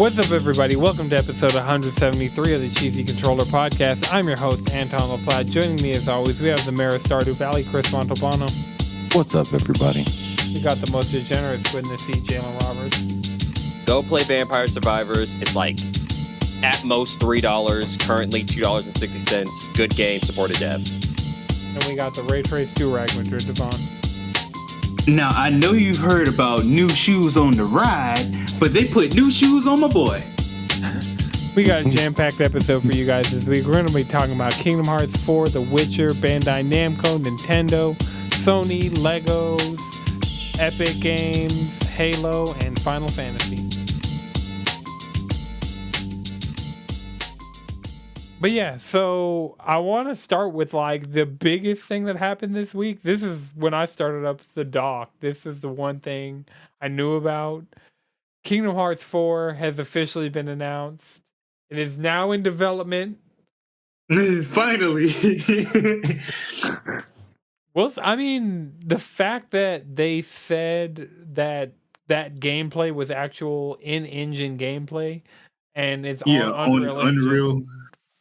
What's up, everybody? Welcome to episode 173 of the Cheesy Controller Podcast. I'm your host, Anton LaPlatte. Joining me, as always, we have the mayor of Stardew Valley, Chris Montalbano. What's up, everybody? We got the most degenerate squid in the seat, Jalen Roberts. Go play Vampire Survivors. It's like at most $3, currently $2.60. Good game, supported dev. And we got the Ray Trace Durag, Madrid Devon. Now, I know you've heard about new shoes on the ride, but they put new shoes on my boy. We got a jam-packed episode for you guys this week. We're going to be talking about Kingdom Hearts 4, The Witcher, Bandai Namco, Nintendo, Sony, Legos, Epic Games, Halo, and Final Fantasy. But yeah, so I want to start with like the biggest thing that happened this week. This is when I started up the dock. This is the one thing I knew about. Kingdom Hearts 4 has officially been announced. It is now in development. Finally. Well, I mean, the fact that they said that gameplay was actual in-engine gameplay, and it's on Unreal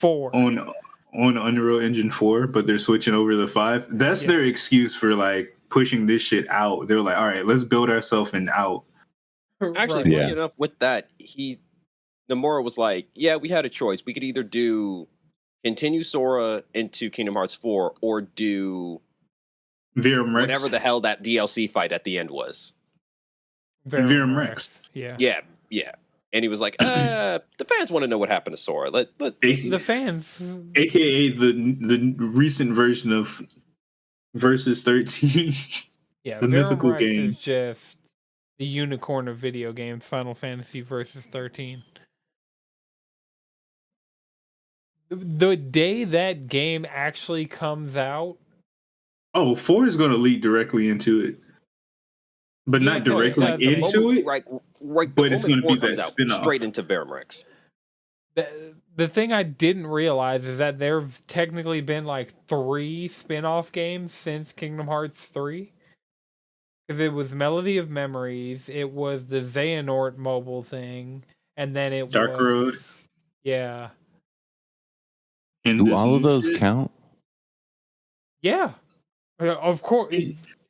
4. On Unreal Engine 4, but they're switching over to the 5. That's their excuse for like pushing this shit out. They're like, all right, let's build ourselves an out. Actually, funny enough, with that, Nomura was like, yeah, we had a choice. We could either continue Sora into Kingdom Hearts 4 or do Virum Rex. Whatever the hell that DLC fight at the end was. Virum Rex. Yeah. And he was like, the fans want to know what happened to Sora. Let the fans, aka the recent version of Versus 13. Yeah, the Virum mythical Rex game is just the unicorn of video games, Final Fantasy Versus 13. The day that game actually comes out. Oh, 4 is going to lead directly into it. But not directly into it. Right, but it's going to be that spin-off. Straight into Verum Rex. The thing I didn't realize is that there have technically been like 3 spin-off games since Kingdom Hearts 3. Because it was Melody of Memories, it was the Xehanort mobile thing, and then it Dark was... Road. Yeah. And do all of those count? Yeah. Of course.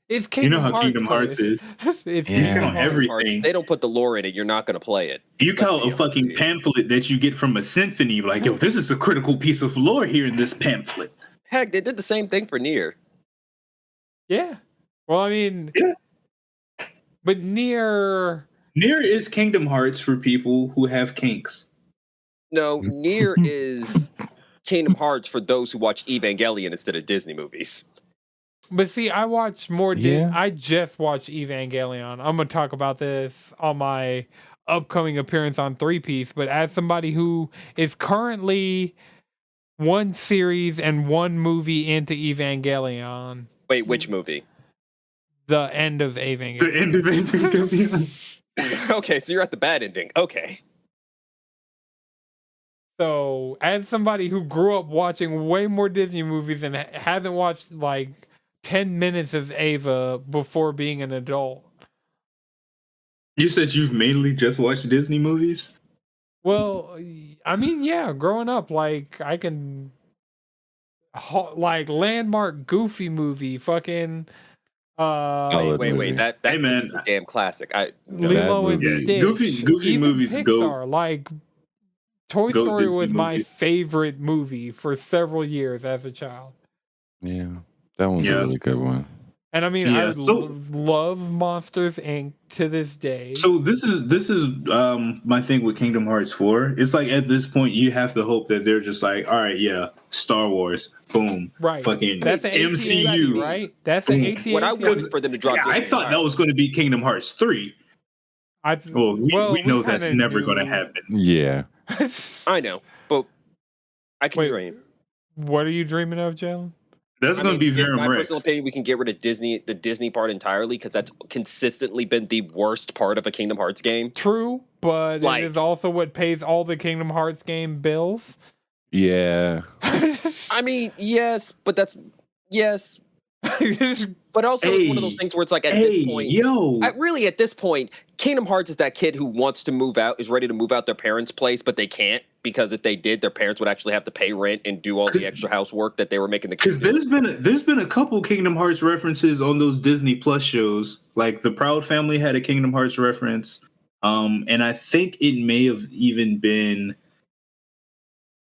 It's Kingdom you know how Hearts, Kingdom Hearts is. It's You count everything. They don't put the lore in it. You're not going to play it. You count a fucking pamphlet that you get from a symphony. Like, yo, this is a critical piece of lore here in this pamphlet. Heck, they did the same thing for Nier. Yeah. Well, I mean... Yeah. But Nier is Kingdom Hearts for people who have kinks. No, Nier is Kingdom Hearts for those who watch Evangelion instead of Disney movies. But see, I watched more. I just watched Evangelion. I'm gonna talk about this on my upcoming appearance on 3-Piece. But as somebody who is currently 1 series and 1 movie into Evangelion. Wait, which movie? The end of Evangelion. The end of Evangelion. Okay, so you're at the bad ending. Okay. So, as somebody who grew up watching way more Disney movies and hasn't watched like 10 minutes of Ava before being an adult. You said you've mainly just watched Disney movies? Well, I mean, yeah, growing up, like, I can... Like, landmark Goofy movie, fucking... Wait. That is a damn classic. Lilo and Stitch. Goofy even movies Pixar, go. Like Toy Story Disney was my movie. favorite movie for several years as a child. Yeah, that one's a really good one. And I mean, I love Monsters Inc. to this day. So this is my thing with Kingdom Hearts 4. It's like at this point you have to hope that they're just like, all right, yeah, Star Wars, boom, right? Fucking that's the MCU, right? That's the AT. What I want is for them to drop. I thought that was going to be Kingdom Hearts 3. We know that's never going to happen. Yeah, I know, but I can dream. What are you dreaming of, Jalen? That's going to be Verum Rex. In my personal opinion, we can get rid of the Disney part entirely because that's consistently been the worst part of a Kingdom Hearts game. True, but it is also what pays all the Kingdom Hearts game bills. Yeah. I mean, yes, but But also, it's one of those things where it's like, at this point, at this point, Kingdom Hearts is that kid who wants to move out, is ready to move out their parents' place, but they can't, because if they did, their parents would actually have to pay rent and do all the extra housework that they were making the kids do. Because there's been a couple Kingdom Hearts references on those Disney Plus shows. Like the Proud Family had a Kingdom Hearts reference, and I think it may have even been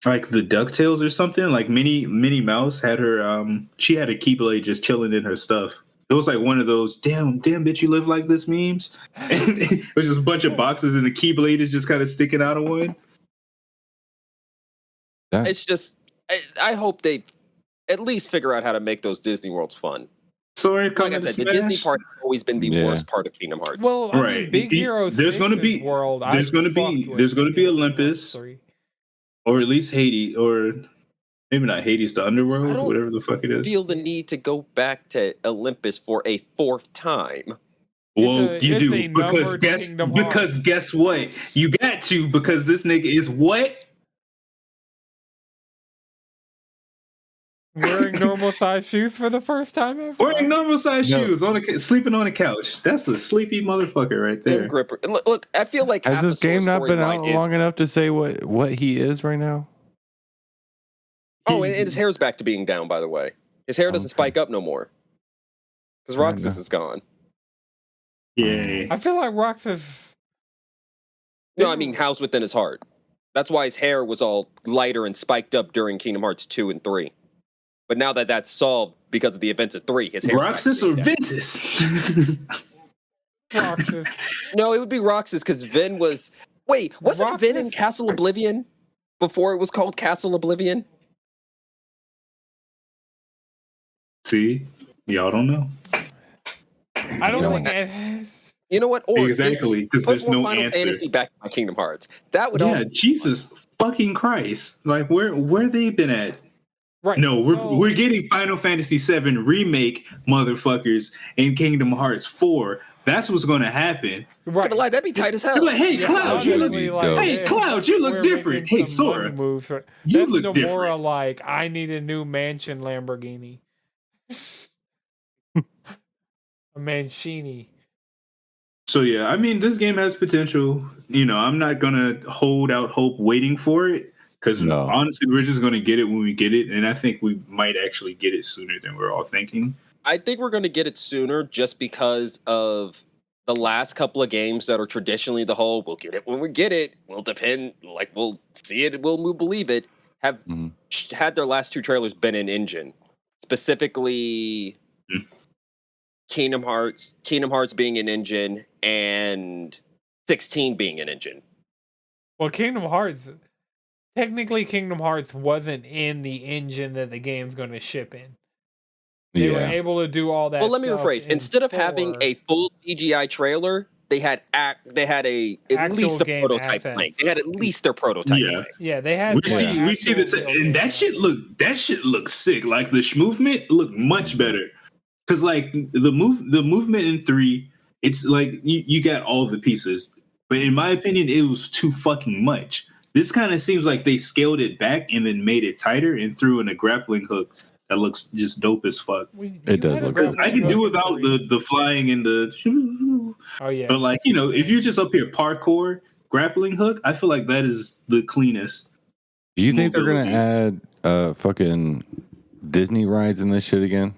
like the DuckTales or something. Like Minnie Mouse had her she had a Keyblade just chilling in her stuff. It was like one of those damn bitch you live like this memes. And it was just a bunch of boxes and the Keyblade is just kind of sticking out of one. It's just I hope they at least figure out how to make those Disney Worlds fun. Sorry, like I said, the Disney part has always been the worst part of Kingdom Hearts. Well, I mean, Big Hero 6 world. There's going to be Olympus. Or at least Hades, or maybe not Hades, the Underworld, whatever the fuck it is. Feel the need to go back to Olympus for a fourth time. Well, you do, because guess what? You got to, because this nigga is what? Wearing normal size shoes for the first time ever. Wearing normal size shoes, sleeping on a couch. That's a sleepy motherfucker right there. Gripper. Look, I feel like has this game not been out long enough to say what he is right now? Oh, and his hair's back to being down. By the way, his hair doesn't spike up no more because Roxas is gone. Yeah, I feel like Roxas. No, I mean house within his heart. That's why his hair was all lighter and spiked up during Kingdom Hearts 2 and 3. But now that that's solved because of the events of 3, his hair. Roxas or Ventus? Roxas. No, it would be Roxas because Vin was. Wait, wasn't Vin in Castle Oblivion before it was called Castle Oblivion? See, y'all don't know. I don't think. You know what? Or exactly, because there's no Final answer. Fantasy back in Kingdom Hearts. That would Jesus fucking Christ! Like where they been at? Right. No, we're getting Final Fantasy VII remake, motherfuckers, in Kingdom Hearts 4. That's what's going to happen. Right. That'd be tight as hell. Like, hey, Cloud, you look different. Hey, Sora, you look different. More like, I need a new mansion Lamborghini. A Mancini. So yeah, I mean, this game has potential. You know, I'm not gonna hold out hope waiting for it. Because honestly, we're just going to get it when we get it. And I think we might actually get it sooner than we're all thinking. I think we're going to get it sooner just because of the last couple of games that are traditionally the whole, we'll get it when we get it. We'll see it, we'll believe it. Have had their last 2 trailers been in engine. Specifically, Kingdom Hearts being in engine and 16 being in engine. Well, Technically, Kingdom Hearts wasn't in the engine that the game's going to ship in. They were able to do all that. Well, let me rephrase. Instead of having a full CGI trailer, they had at least a prototype playing. They had at least their prototype playing. Yeah, they had. We see and that shit looks sick. Like the movement looked much better because like the movement in 3, it's like you got all the pieces, but in my opinion, it was too fucking much. This kind of seems like they scaled it back and then made it tighter and threw in a grappling hook that looks just dope as fuck. It does look good. I can do without the flying and the. Oh yeah. But like, you know, if you're just up here parkour grappling hook, I feel like that is the cleanest. Do you think they're gonna add fucking Disney rides in this shit again?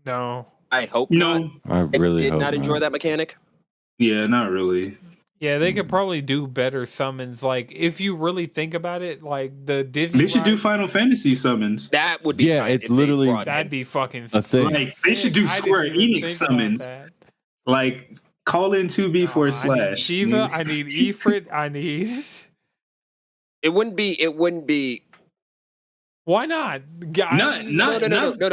No. I hope not. I really did not enjoy that mechanic. Yeah, not really. Yeah, they could probably do better summons. Like, if you really think about it, like the Disney. They should do Final Fantasy summons. That would be tight. It's literally that'd be fucking a thing. Like they should do Square Enix summons. Like call in 2B for a slash. I need Shiva. I need Ifrit. I need. It wouldn't be. Why not? No.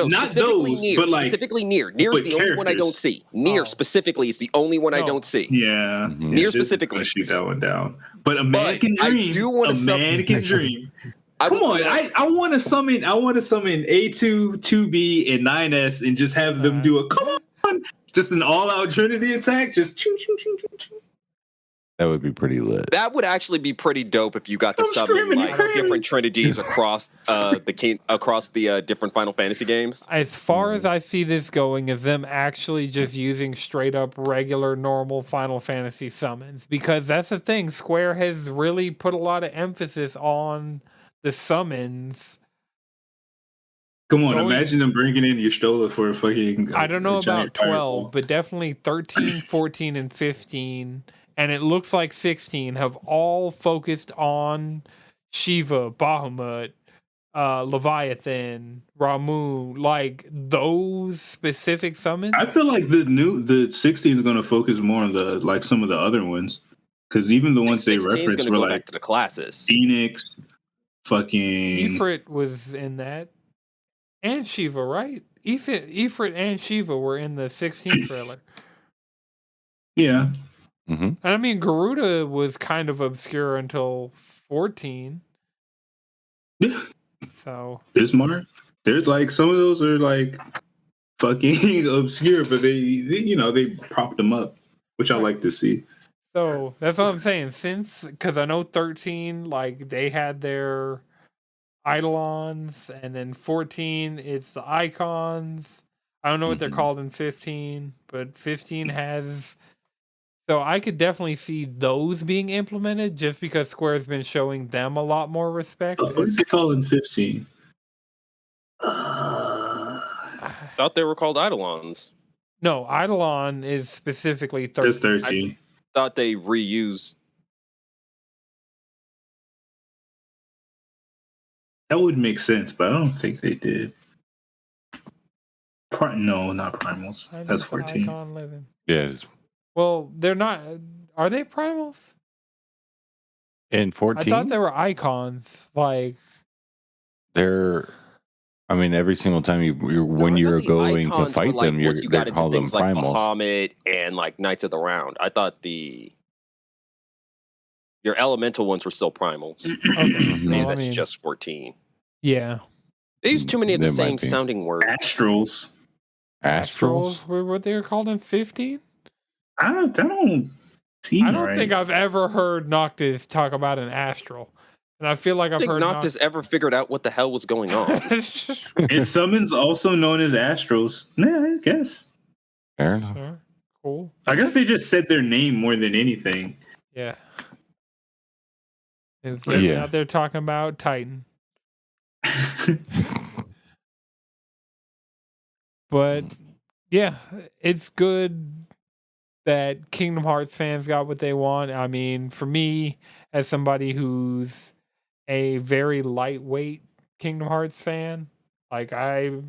Specifically those, Nier. But like, specifically Nier. Nier's the only one I don't see. Nier specifically is the only one I don't see. Yeah. Nier specifically. Shoot that one down. But a man can dream. Man can dream. Come on, I want to summon A2, 2B, and 9S and just have them do a just an all-out Trinity attack. Just choo choo choo choo choo. That would be pretty lit. That would actually be pretty dope if you got to summon like different trinities across the different Final Fantasy games. As far as I see this going, is them actually just using straight up regular normal Final Fantasy summons, because that's the thing. Square has really put a lot of emphasis on the summons. Come on, imagine them bringing in Y'shtola for a fucking. I don't know about 12, fireball. but definitely 13, 14, and 15. And it looks like 16 have all focused on Shiva, Bahamut, Leviathan, Ramu, like those specific summons. I feel like the 16 is going to focus more on the like some of the other ones, because even the ones they referenced were go like back to the classes. Phoenix, fucking Ifrit was in that, and Shiva, right? Ifrit and Shiva were in the 16 trailer. Yeah. Mm-hmm. And I mean, Garuda was kind of obscure until 14. Yeah. So Bismarck. There's like some of those are like fucking obscure, but they propped them up, which I like to see. So that's what I'm saying. Because I know 13, like they had their Eidolons, and then 14, it's the Icons. I don't know what they're called in 15, but 15 has. So I could definitely see those being implemented, just because Square's been showing them a lot more respect. What is it called in 15? Thought they were called Eidolons. No, Eidolon is specifically 13. That's 13. Thought they reused. That would make sense, but I don't think they did. No, not primals. That's 14. Icon living. Yes. Well, they're not. Are they primals? In 14? I thought they were icons. Like they're. I mean, every single time when you're going to fight like, them, you got into call them things like primals. Bahamut and like Knights of the Round. I thought your elemental ones were still primals. Okay. Maybe Well, that's just 14. Yeah. They use too many of the There might same be. sounding words. Astrals. Astrals? were what they were called in 15? I don't seem I don't right. think I've ever heard Noctis talk about an astral. And I feel like I've heard Noctis ever figured out what the hell was going on. Is summons also known as astrals? Yeah, I guess. Fair enough. Sure. Cool. I guess they just said their name more than anything. Yeah. If they're Yeah. out there talking about Titan. But yeah, it's good that Kingdom Hearts fans got what they want. I mean, for me, as somebody who's a very lightweight Kingdom Hearts fan, like the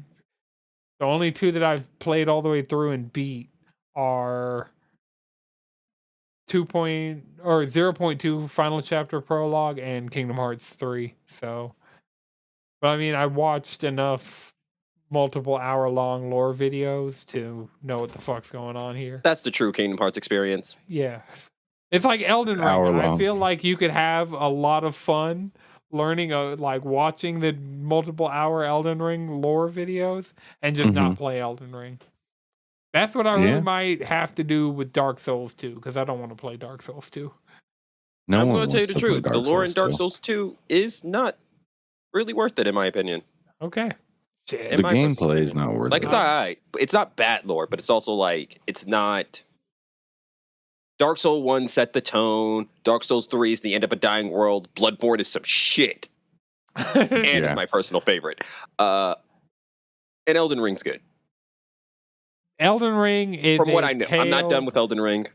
only two that I've played all the way through and beat are 0.2 Final Chapter Prologue and Kingdom Hearts 3. So, but I mean, I watched enough multiple hour-long lore videos to know what the fuck's going on here. That's the true Kingdom Hearts experience. Yeah. It's like Elden Ring. Hour-long. I feel like you could have a lot of fun learning, like watching the multiple hour Elden Ring lore videos and just not play Elden Ring. That's what I really might have to do with Dark Souls 2, because I don't want to play Dark Souls 2. No I'm one going to tell you wants the play truth. The Dark lore in Dark Souls Souls 2 is not really worth it, in my opinion. Okay. still. In The my personal gameplay is opinion. not worth Like, it. it's alright. It's not bad lore, but it's also like, it's not. Dark Souls 1 set the tone. Dark Souls 3 is the end of a dying world. Bloodborne is some shit. And it's my personal favorite. And Elden Ring's good. Elden Ring is From what I know. I'm not done with Elden Ring.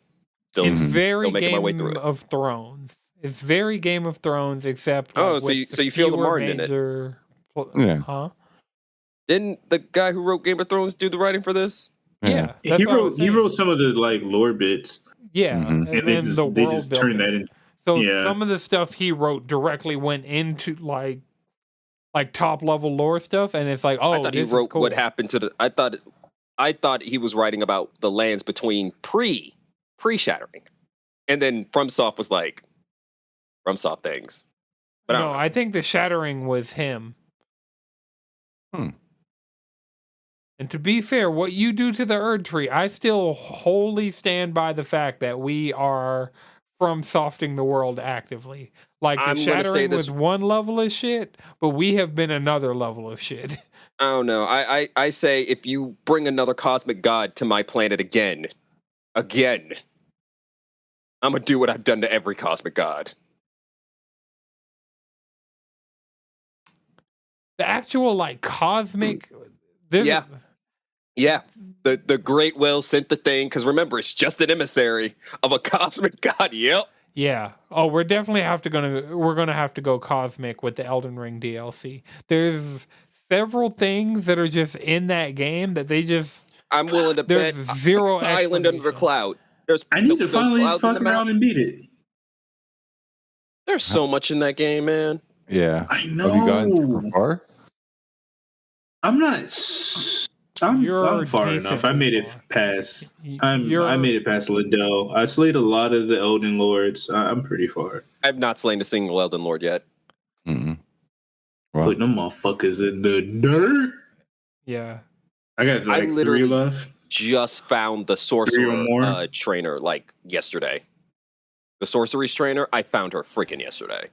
Still, It's very still making my way through Game it. of Thrones. It's very Game of Thrones, except Oh, like, so with you feel the fewer Martin in it. major Yeah. Huh? Didn't the guy who wrote Game of Thrones do the writing for this? Yeah. He that's what I was wrote saying. some of the like lore bits, Yeah, Mhm. and and then they just turned that in. So Yeah. some of the stuff he wrote directly went into like top level lore stuff, and it's like, oh, I thought he this is wrote cool. what happened to the. I thought he was writing about the lands between pre-shattering, and then FromSoft was like, FromSoft things. But No, I think the shattering was him. Hmm. And to be fair, what you do to the Erd Tree, I still wholly stand by the fact that we are from softing the world actively. Like the I'm gonna say Shattering this. was one level of shit, but we have been another level of shit. I don't know. I say if you bring another cosmic god to my planet again, I'm gonna do what I've done to every cosmic god. The actual like cosmic. Yeah. The Great Will sent the thing because remember it's just an emissary of a cosmic god. Yep. Yeah. Oh, we're definitely we're gonna have to go cosmic with the Elden Ring DLC. There's several things that are just in that game that they just. I'm willing to bet zero Island under a cloud. I need to finally fuck around and beat it. There's so much in that game, man. Yeah. I know. Have you gotten super far? I'm not. I'm far enough. I made it past. I made it past Liddell. I slayed a lot of the Elden Lords. I'm pretty far. I've not slain a single Elden Lord yet. Mm-hmm. Well, Putting them motherfuckers in the dirt. Yeah. I got like 3 left. Just found the sorcerer trainer like yesterday. The sorcery's trainer, I found her freaking yesterday.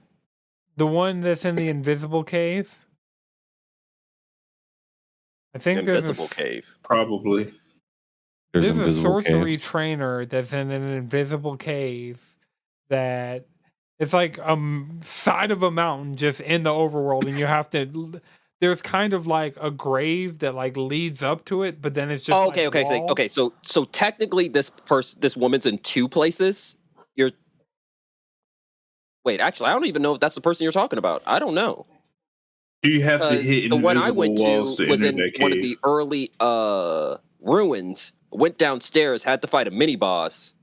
The one that's in the invisible cave? I think invisible cave. Probably. There's a sorcery trainer that's in an invisible cave that it's like side of a mountain just in the overworld, and you have to. There's kind of like a grave that like leads up to it, but then it's just okay. So technically, this woman's in 2 places. Wait, actually, I don't even know if that's the person you're talking about. I don't know. You have to hit the one I went to was in one of the early ruins. Went downstairs, had to fight a mini boss,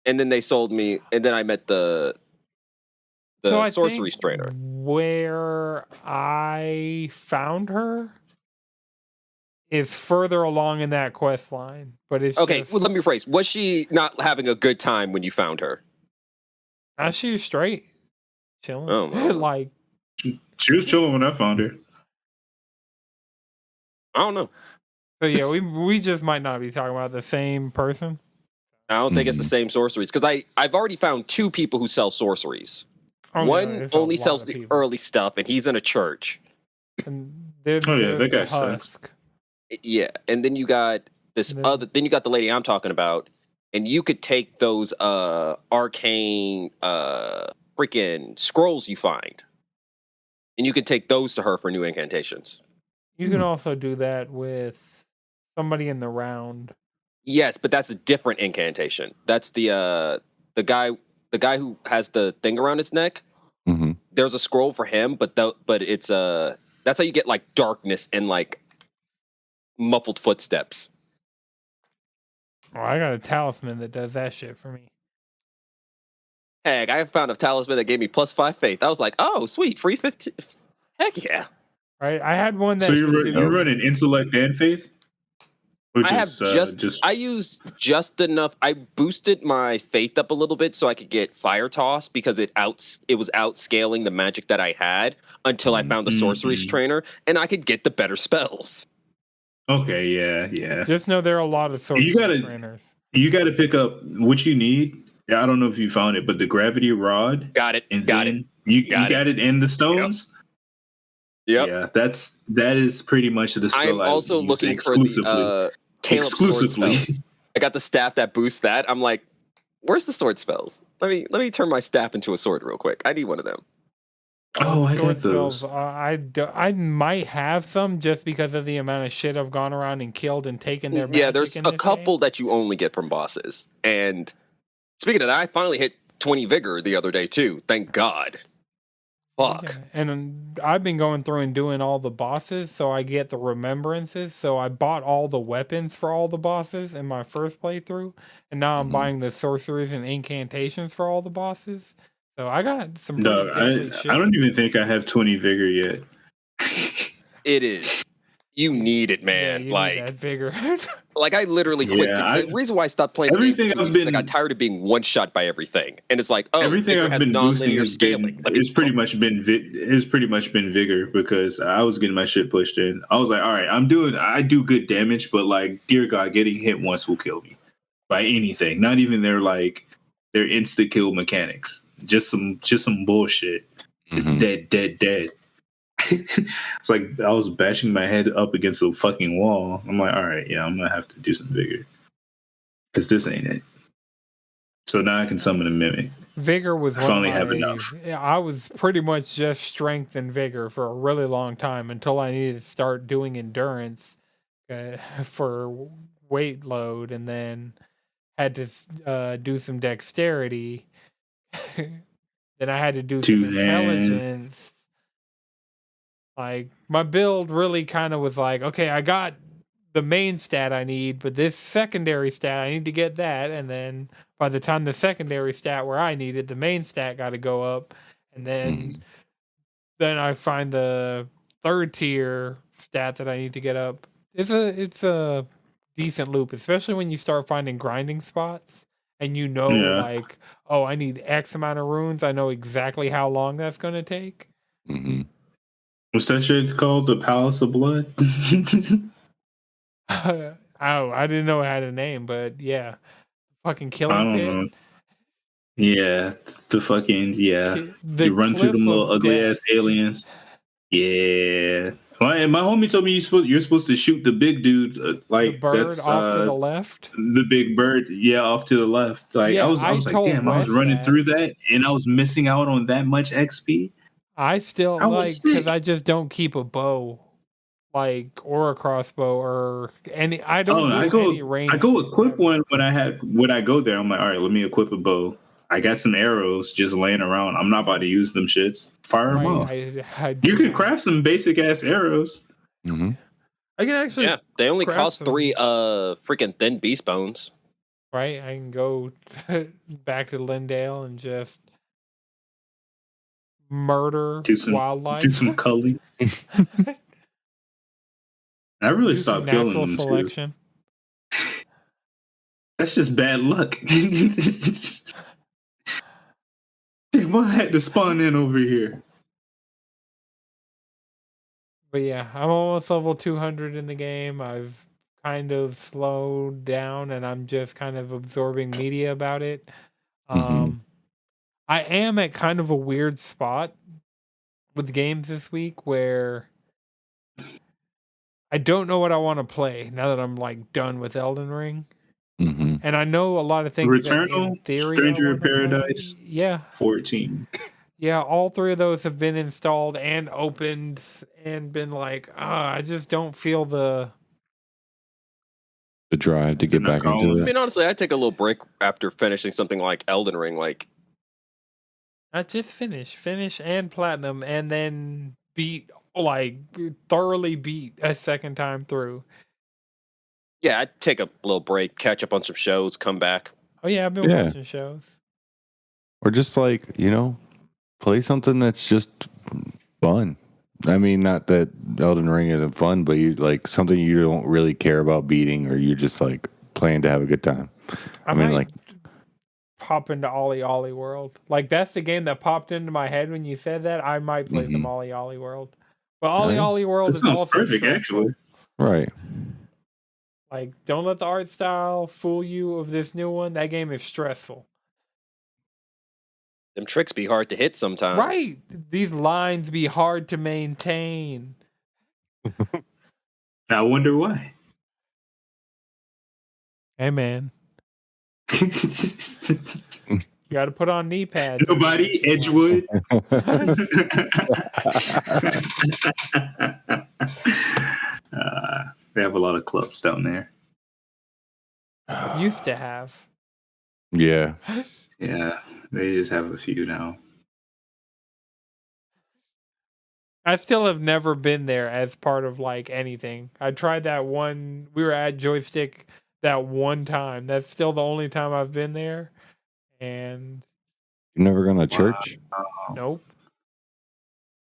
and then they sold me. And then I met the sorcery trainer. Where I found her is further along in that quest line, but it's okay. Well, let me rephrase. Was she not having a good time when you found her? She's straight, chilling. Oh, like. She was chilling when I found her. I don't know. So yeah, we just might not be talking about the same person. I don't think it's the same sorceries because I've already found 2 people who sell sorceries. One only sells the early stuff, and he's in a church. And that guy Husk. Yeah, and then you got then you got the lady I'm talking about, and you could take those arcane freaking scrolls you find. And you can take those to her for new incantations. You can also do that with somebody in the round. Yes, but that's a different incantation. That's the guy who has the thing around his neck. Mm-hmm. There's a scroll for him, but it's that's how you get like darkness and like muffled footsteps. Oh, I got a talisman that does that shit for me. Heck, I found a talisman that gave me +5 faith. I was like, oh, sweet, free 15. Heck yeah. Right, I had one that. So you're running intellect and faith? I used just enough. I boosted my faith up a little bit so I could get fire toss because it was outscaling the magic that I had until I found the sorcery's trainer, and I could get the better spells. Okay, yeah. Just know there are a lot of sorcery trainers. You got to pick up what you need. Yeah, I don't know if you found it, but the gravity rod. Got it. You got it in the stones. Yep. Yeah, that is pretty much the spell. I'm also looking for the Caleb's sword spells. I got the staff that boosts that. I'm like, where's the sword spells? Let me turn my staff into a sword real quick. I need one of them. Oh, I got those. Spells, I might have some just because of the amount of shit I've gone around and killed and taken their magic. Yeah, there's a couple that you only get from bosses. And speaking of that, I finally hit 20 vigor the other day too. Thank God. Fuck. Yeah. And I've been going through and doing all the bosses, so I get the remembrances. So I bought all the weapons for all the bosses in my first playthrough, and now I'm buying the sorceries and incantations for all the bosses. So I got some. No, I don't even think I have 20 vigor yet. It is. You need it, man. Yeah, like need that vigor. Like I literally quit. The reason why I stopped playing everything I got tired of being one shot by everything, and it's like, oh, everything I've been boosting has scaling. It's pretty much been vigor because I was getting my shit pushed in. I was like, all right, I do good damage, but like, dear God, getting hit once will kill me by anything. Not even their like their insta kill mechanics. Just some bullshit. It's dead. It's like I was bashing my head up against a fucking wall. I'm like, all right, yeah, I'm gonna have to do some vigor because this ain't it. So now I can summon a mimic. Vigor was finally have enough. I was pretty much just strength and vigor for a really long time until I needed to start doing endurance for weight load, and then had to do some dexterity. Then I had to do some intelligence. Like, my build really kind of was like, okay, I got the main stat I need, but this secondary stat, I need to get that. And then by the time the secondary stat where I needed, the main stat got to go up. And then I find the third tier stat that I need to get up. It's a decent loop, especially when you start finding grinding spots and like, oh, I need X amount of runes. I know exactly how long that's going to take. What's that shit called? The Palace of Blood? Oh, I didn't know it had a name, but yeah. Fucking killing pit. Know. Yeah, the fucking, you run through them little ugly ass aliens. Yeah. My homie told me you're supposed to shoot the big dude, like the bird that's off to the left. The big bird, off to the left. Like I was like, damn, I was running through that, and I was missing out on that much XP. I still because I just don't keep a bow, like, or a crossbow or any. I don't. Any range. I go equip one when I go there. I'm like, all right, let me equip a bow. I got some arrows just laying around. I'm not about to use them shits. Fire them off. You can craft some basic ass arrows. I can actually. Yeah, they only cost 3 freaking thin beast bones. Right, I can go back to Lindale and just murder wildlife. Do some culling. I really stopped killing them selection. Too. That's just bad luck. Damn, I had to spawn in over here. But yeah, I'm almost level 200 in the game. I've kind of slowed down, and I'm just kind of absorbing media about it. I am at kind of a weird spot with games this week where I don't know what I want to play now that I'm like done with Elden Ring. And I know a lot of things. Returnal, Stranger in Paradise, 14. Yeah, all 3 of those have been installed and opened and been like, I just don't feel the drive to get back into it. I mean, honestly, I take a little break after finishing something like Elden Ring. Like, I just finish and platinum, and then thoroughly beat a second time through. Yeah, I'd take a little break, catch up on some shows, come back. Oh yeah, I've been watching shows. Or just like, play something that's just fun. I mean, not that Elden Ring isn't fun, but you like something you don't really care about beating, or you're just like playing to have a good time. I mean, like pop into Ollie World. Like, that's the game that popped into my head when you said that. I might play some Ollie World. But Ollie World is also perfect, actually. Right. Like, don't let the art style fool you of this new one. That game is stressful. Them tricks be hard to hit sometimes. Right. These lines be hard to maintain. I wonder why. Hey, man. You got to put on knee pads. Nobody, Edgewood. They have a lot of clubs down there. Used to have. Yeah. Yeah, they just have a few now. I still have never been there as part of like anything. I tried that one. We were at Joystick that one time. That's still the only time I've been there. And you never gone to church? Nope.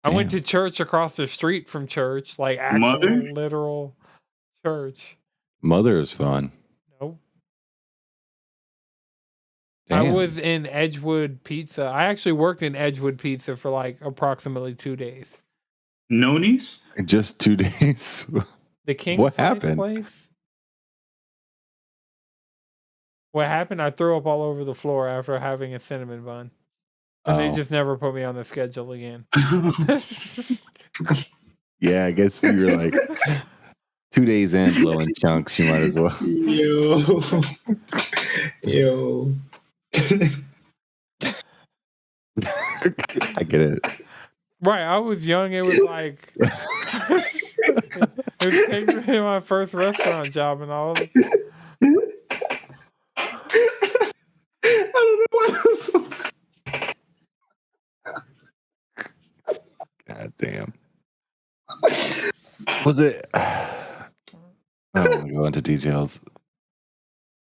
Damn. I went to church across the street from church, like actual literal church. Mother is fun. Nope. Damn. I was in Edgewood Pizza. I actually worked in Edgewood Pizza for like approximately 2 days. Nonies? Just 2 days. The King's Place? What happened? I threw up all over the floor after having a cinnamon bun. And they just never put me on the schedule again. Yeah, I guess you were like 2 days in blowing chunks. You might as well. Yo. I get it. Right, I was young. It was like it was technically my first restaurant job, and all. I don't know why it was so. God damn. Was it? I don't want to go into details.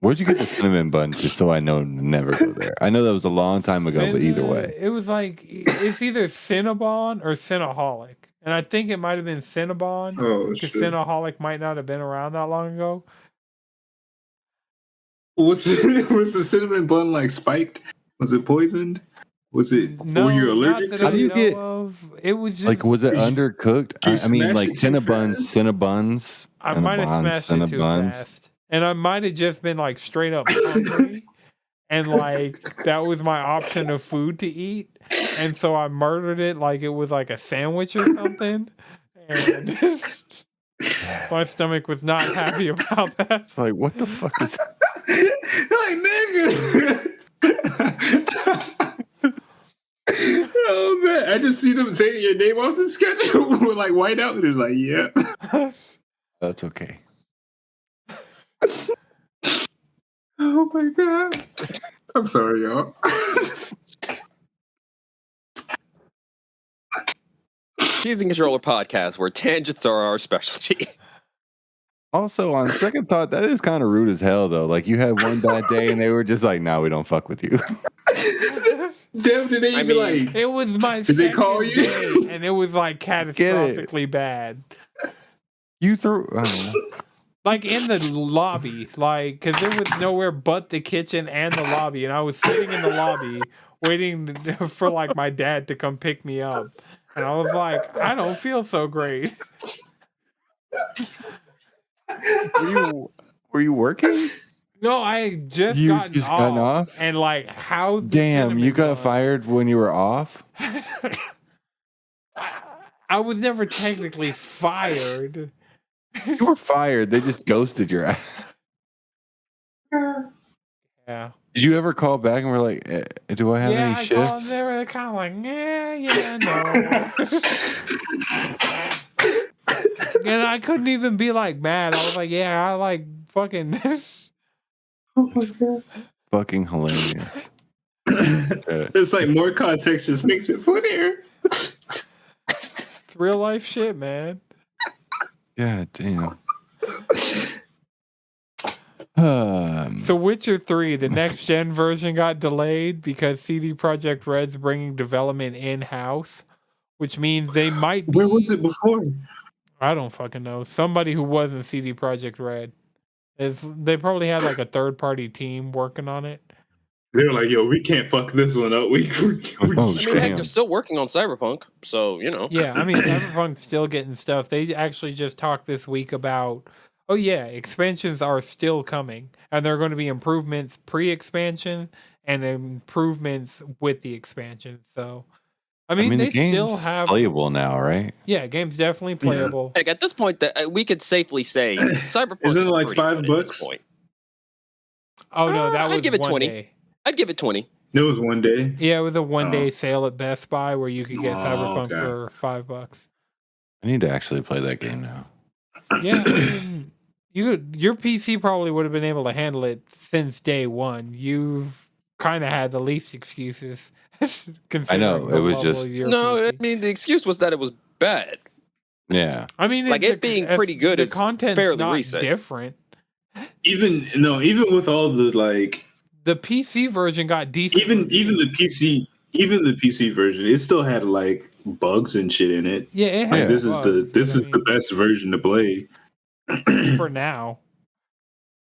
Where'd you get the cinnamon bun? Just so I know to never go there. I know that was a long time ago, but either way. It was like, it's either Cinnabon or Cinnaholic. And I think it might have been Cinnabon. Because Cinnaholic might not have been around that long ago. Was the cinnamon bun like spiked? Was it poisoned? Was it? No, were you allergic to? How do you get? It was just, like, was it undercooked? I mean, like Cinnabuns. I might have smashed it too fast, and I might have just been like straight up hungry, and like that was my option of food to eat, and so I murdered it like it was like a sandwich or something, and my stomach was not happy about that. It's like, what the fuck is that? Like, nigga. Oh man, I just see them taking your name off the schedule with like white out, and it's like, yeah. That's okay. Oh my god. I'm sorry, y'all. Cheese and Controller podcast, where tangents are our specialty. Also, on second thought, that is kind of rude as hell, though. Like, you had one bad day, and they were just like, "No, we don't fuck with you." Damn, did they even like? It was my. Did they call you? Day, and it was like catastrophically bad. You threw. Like in the lobby, like, because there was nowhere but the kitchen and the lobby, and I was sitting in the lobby waiting for like my dad to come pick me up, and I was like, I don't feel so great. Were you working? No, I just gotten off, and like, how? Damn, you got fired when you were off. I was never technically fired. You were fired. They just ghosted your ass. Yeah. Did you ever call back and were like, "Do I have any shifts?" Called, they were kind of like, yeah, no. And I couldn't even be like mad. I was like, yeah, I like fucking. Oh my god. Fucking hilarious. It's like more context just makes it funnier. It's real life shit, man. God damn. So Witcher 3, the next gen version got delayed because CD Projekt Red's bringing development in-house, which means they might be... Where was it before? I don't fucking know. Somebody who wasn't CD Projekt Red. They probably had like a third-party team working on it. They were like, yo, we can't fuck this one up. Heck, they're still working on Cyberpunk, so, you know. Yeah, I mean, Cyberpunk's still getting stuff. They actually just talked this week about, oh yeah, expansions are still coming. And there are going to be improvements pre-expansion and improvements with the expansion. So, I mean they still have... playable now, right? Yeah, game's definitely playable. Like, at this point, we could safely say Cyberpunk Isn't it like pretty good $5? At this point. Oh, no, that was I'd give it 20. day. I'd give it 20. It was one day. Yeah, it was a one-day sale at Best Buy where you could get Cyberpunk for $5. I need to actually play that game now. Yeah, I mean, your PC probably would have been able to handle it since day one. You've kind of had the least excuses. I know, it was just... No, PC. I mean, the excuse was that it was bad. Yeah. I mean, like, it being pretty good is fairly not recent. Different. Even with all the, like... The PC version got decent. Even the PC version, it still had like bugs and shit in it. Yeah, it had like, this is the best version to play for now.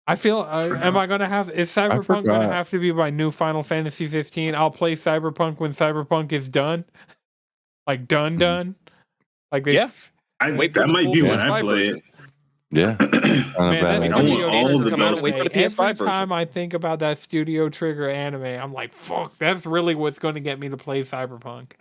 I feel. Am I gonna have? Is Cyberpunk gonna have to be my new Final Fantasy 15? I'll play Cyberpunk when Cyberpunk is done. Like done. Like yeah. That might be when I play it. Yeah. Man, that I want Studio all Trigger the come out and bells. wait for the anime, PS5 every time I think about that Studio Trigger anime, I'm like, fuck, that's really what's going to get me to play Cyberpunk.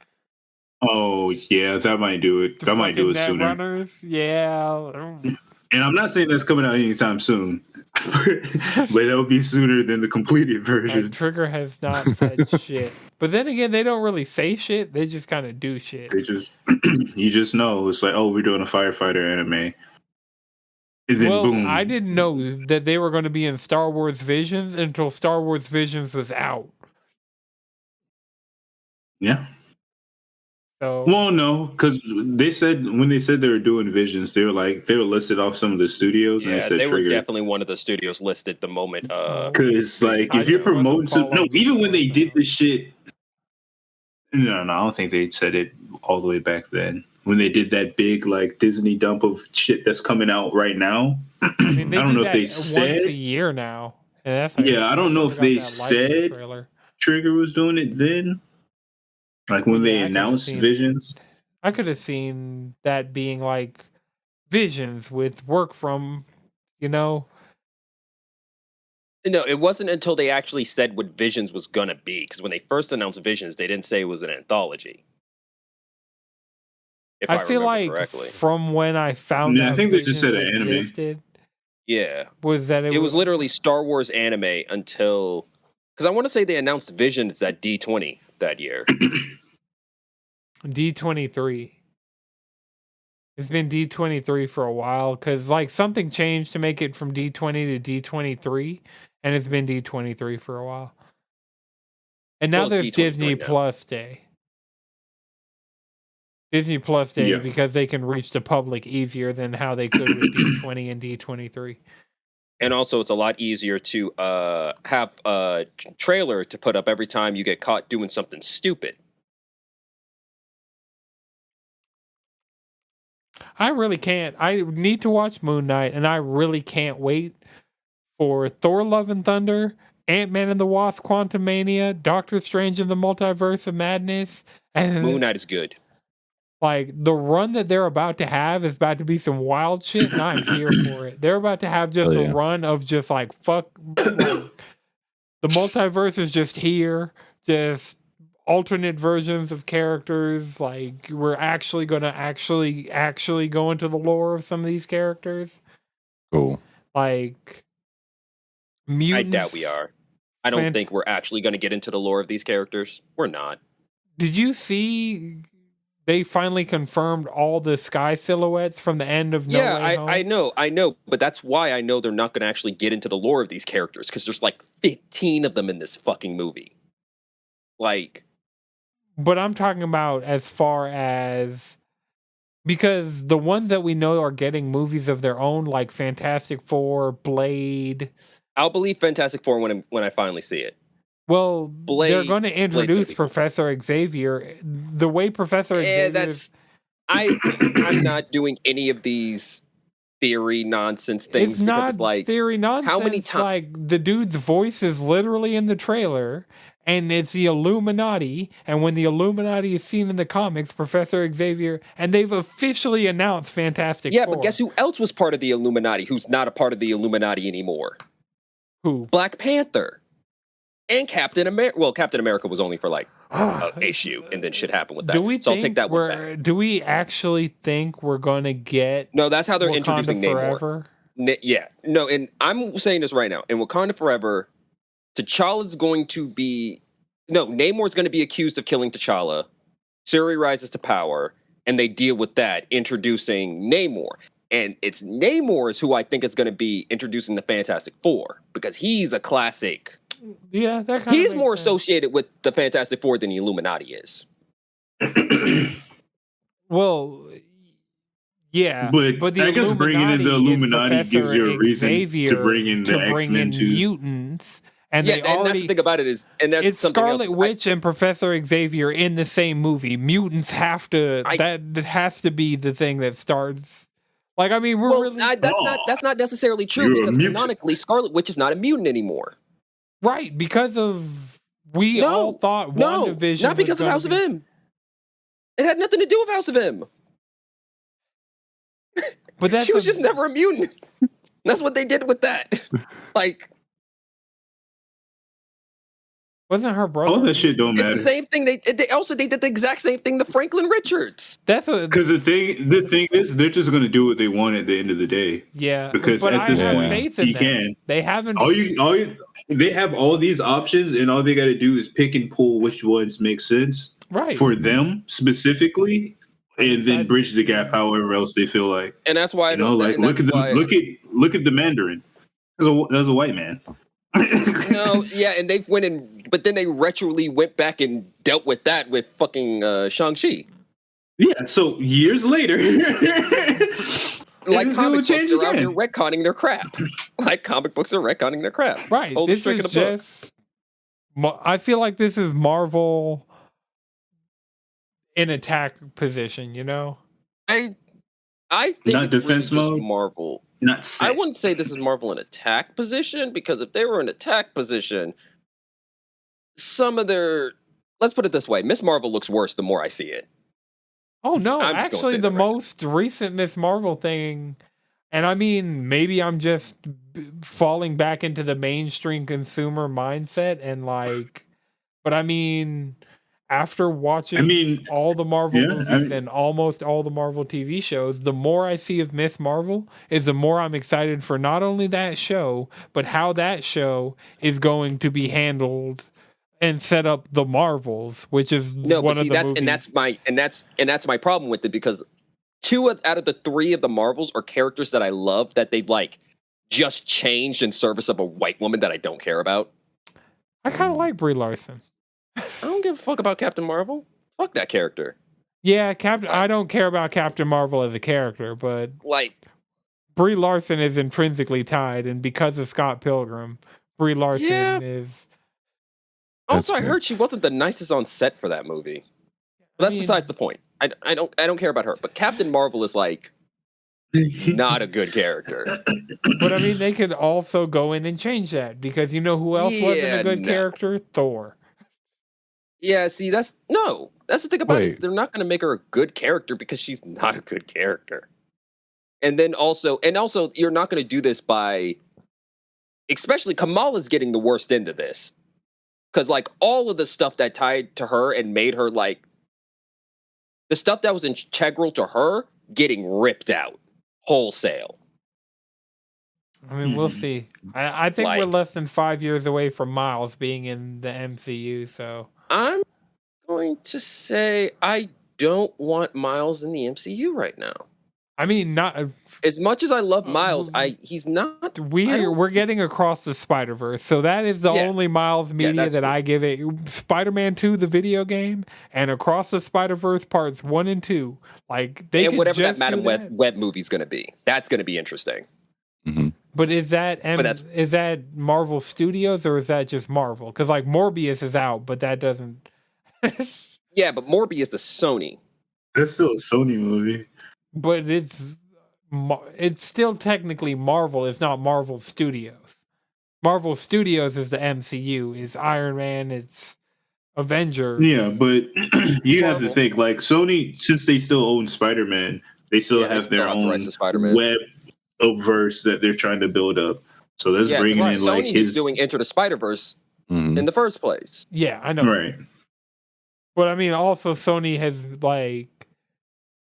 Oh yeah, that might do it. The That might do it fucking sooner. Netrunners, yeah. And I'm not saying that's coming out anytime soon, but it'll be sooner than the completed version. Trigger has not said shit. But then again, they don't really say shit. They just kind of do shit. They just, you just know it's like, oh, we're doing a firefighter anime. And then Well, boom. I didn't know that they were going to be in Star Wars Visions until Star Wars Visions was out. Yeah. So, Well, no, because they said when they said they were doing Visions, they were listed off some of the studios, and Yeah, they said they were Trigger. definitely one of the studios listed the moment. Because like, if you're I wasn't promoting some, no, following even when they before did that. this shit, no, I don't think they said it all the way back then. When they did that big like Disney dump of shit that's coming out right now, I mean, they I don't do know if that they once a said. year now. And that's like, Yeah, I don't know if forgot they that Lightning said trailer. Trigger was doing it then, like when they Yeah, announced Visions. I could have seen that being like Visions with work from, you know. No, it wasn't until they actually said what Visions was gonna be. Because when they first announced Visions, they didn't say it was an anthology. If I feel remember like correctly. from when I found Yeah, I out think they just Visions said an anime. existed, Yeah. was that It was literally Star Wars anime until, because I want to say they announced Visions at D20 that year. D23. It's been D23 for a while because like something changed to make it from D20 to D23, and it's been D23 for a while. And now Well, it's there's D23 Disney now. Plus Day. Disney Plus Day Yeah. because they can reach the public easier than how they could with D20 and D23. And also, it's a lot easier to have a trailer to put up every time you get caught doing something stupid. I really can't. I need to watch Moon Knight, and I really can't wait for Thor: Love and Thunder, Ant-Man and the Wasp: Quantumania, Doctor Strange and the Multiverse of Madness, and Moon Knight is good. like the run that they're about to have is about to be some wild shit, and I'm here for it. They're about to have just a run of just like fuck, like, the multiverse is just here, just alternate versions of characters. Like we're actually gonna actually go into the lore of some of these characters. Cool. Like mutants. I doubt we are. I don't think we're actually going to get into the lore of these characters. We're not. Did you see they finally confirmed all the sky silhouettes from the end of No Way Home? I know, but that's why I know they're not going to actually get into the lore of these characters, because there's like 15 of them in this fucking movie. Like, but I'm talking about as far as, because the ones that we know are getting movies of their own, like Fantastic Four, Blade. I'll believe Fantastic Four when I finally see it. Well, they're going to introduce Professor Xavier. The way Professor Xavier... I'm not doing any of these theory nonsense things. It's because not it's like, theory nonsense. how many times? Like, the dude's voice is literally in the trailer, and it's the Illuminati. And when the Illuminati is seen in the comics, Professor Xavier... And they've officially announced Fantastic Four. Yeah, but guess who else was part of the Illuminati who's not a part of the Illuminati anymore? Who? Black Panther. And Captain America. Well, Captain America was only for like an issue, and then shit happened with that. So I'll take that one back. Do we actually think we're going to get... No, that's how they're Wakanda introducing Forever? Namor. Yeah. No, and I'm saying this right now. In Wakanda Forever, T'Challa's going to be... No, Namor's going to be accused of killing T'Challa. Shuri rises to power, and they deal with that, introducing Namor. And it's Namor's who I think is going to be introducing the Fantastic Four, because he's a classic... Yeah, that he's more associated with the Fantastic Four than the Illuminati is. Well, yeah, but I guess bringing in the Illuminati gives you a reason to bring in the X-Men too. Mutants, and yeah, and that's the thing about it is, and that's it's something Scarlet else. Witch and Professor Xavier in the same movie. Mutants have to. That has to be the thing that starts. Like, I mean, that's not necessarily true, because canonically, Scarlet Witch is not a mutant anymore. Right, because of all thought WandaVision. Not because of House of M. It had nothing to do with House of M. But she was just never a mutant. That's what they did with that. Like, wasn't her brother? All that shit don't matter. it's the same thing. They did the exact same thing to Franklin Richards. That's what. Because the thing is, they're just going to do what they want at the end of the day. Yeah, Because but at this point, faith in you them. can. They haven't. They have all these options, and all they got to do is pick and pull which ones make sense for them specifically, and then bridge the gap however else they feel like. And that's why look at the Mandarin. That's a white man. No, yeah, and they went in, but then they retroly went back and dealt with that with fucking Shang-Chi. Yeah, so years later, like comic books are out here retconning their crap. Like comic books are retconning their crap. Right. This is just. I feel like this is Marvel in attack position. You know. I think not it's defense really mode. Marvel. Not sick. I wouldn't say this is Marvel in attack position, because if they were in attack position, some of their, let's put it this way, Miss Marvel looks worse the more I see it. Oh no, actually the most recent Miss Marvel thing, and I mean maybe I'm just falling back into the mainstream consumer mindset and like, but I mean after watching all the Marvel movies and almost all the Marvel TV shows, the more I see of Miss Marvel is the more I'm excited for not only that show, but how that show is going to be handled and set up the Marvels, which is one of the movies. And that's my problem with it, because 2 out of the 3 of the Marvels are characters that I love that they've like just changed in service of a white woman that I don't care about. I kind of like Brie Larson. I don't give a fuck about Captain Marvel. Fuck that character. Yeah, I don't care about Captain Marvel as a character, but like Brie Larson is intrinsically tied, and because of Scott Pilgrim, Brie Larson is. Also, I heard she wasn't the nicest on set for that movie. But that's besides the point. I don't care about her. But Captain Marvel is like not a good character. But I mean, they could also go in and change that, because you know who else wasn't a good character? Thor. Yeah, see, that's the thing about it, is they're not going to make her a good character because she's not a good character. And then also you're not going to do this by, especially Kamala's getting the worst end of this. Because like all of the stuff that tied to her and made her like, the stuff that was integral to her getting ripped out wholesale. I mean, we'll see. I think we're less than 5 years away from Miles being in the MCU, so. I'm going to say I don't want Miles in the MCU right now. I mean, not as much as I love Miles. He's not. We're getting Across the Spider-Verse, so that is the only Miles media that I give it. Spider-Man 2, the video game, and Across the Spider-Verse parts 1 and 2. Like they and whatever just that Madam Web movie's going to be, that's going to be interesting. Mm-hmm. But is that Marvel Studios or is that just Marvel? Because like Morbius is out, but that doesn't. Yeah, but Morbius is Sony. That's still a Sony movie. But it's still technically Marvel. It's not Marvel Studios. Marvel Studios is the MCU. It's Iron Man. It's Avengers. Yeah, but you have to think like Sony, since they still own Spider-Man, they still have their own web of verse that they're trying to build up. So that's bringing in Sony like his doing Enter the Spider-Verse in the first place. Yeah, I know. Right. But I mean, also Sony has like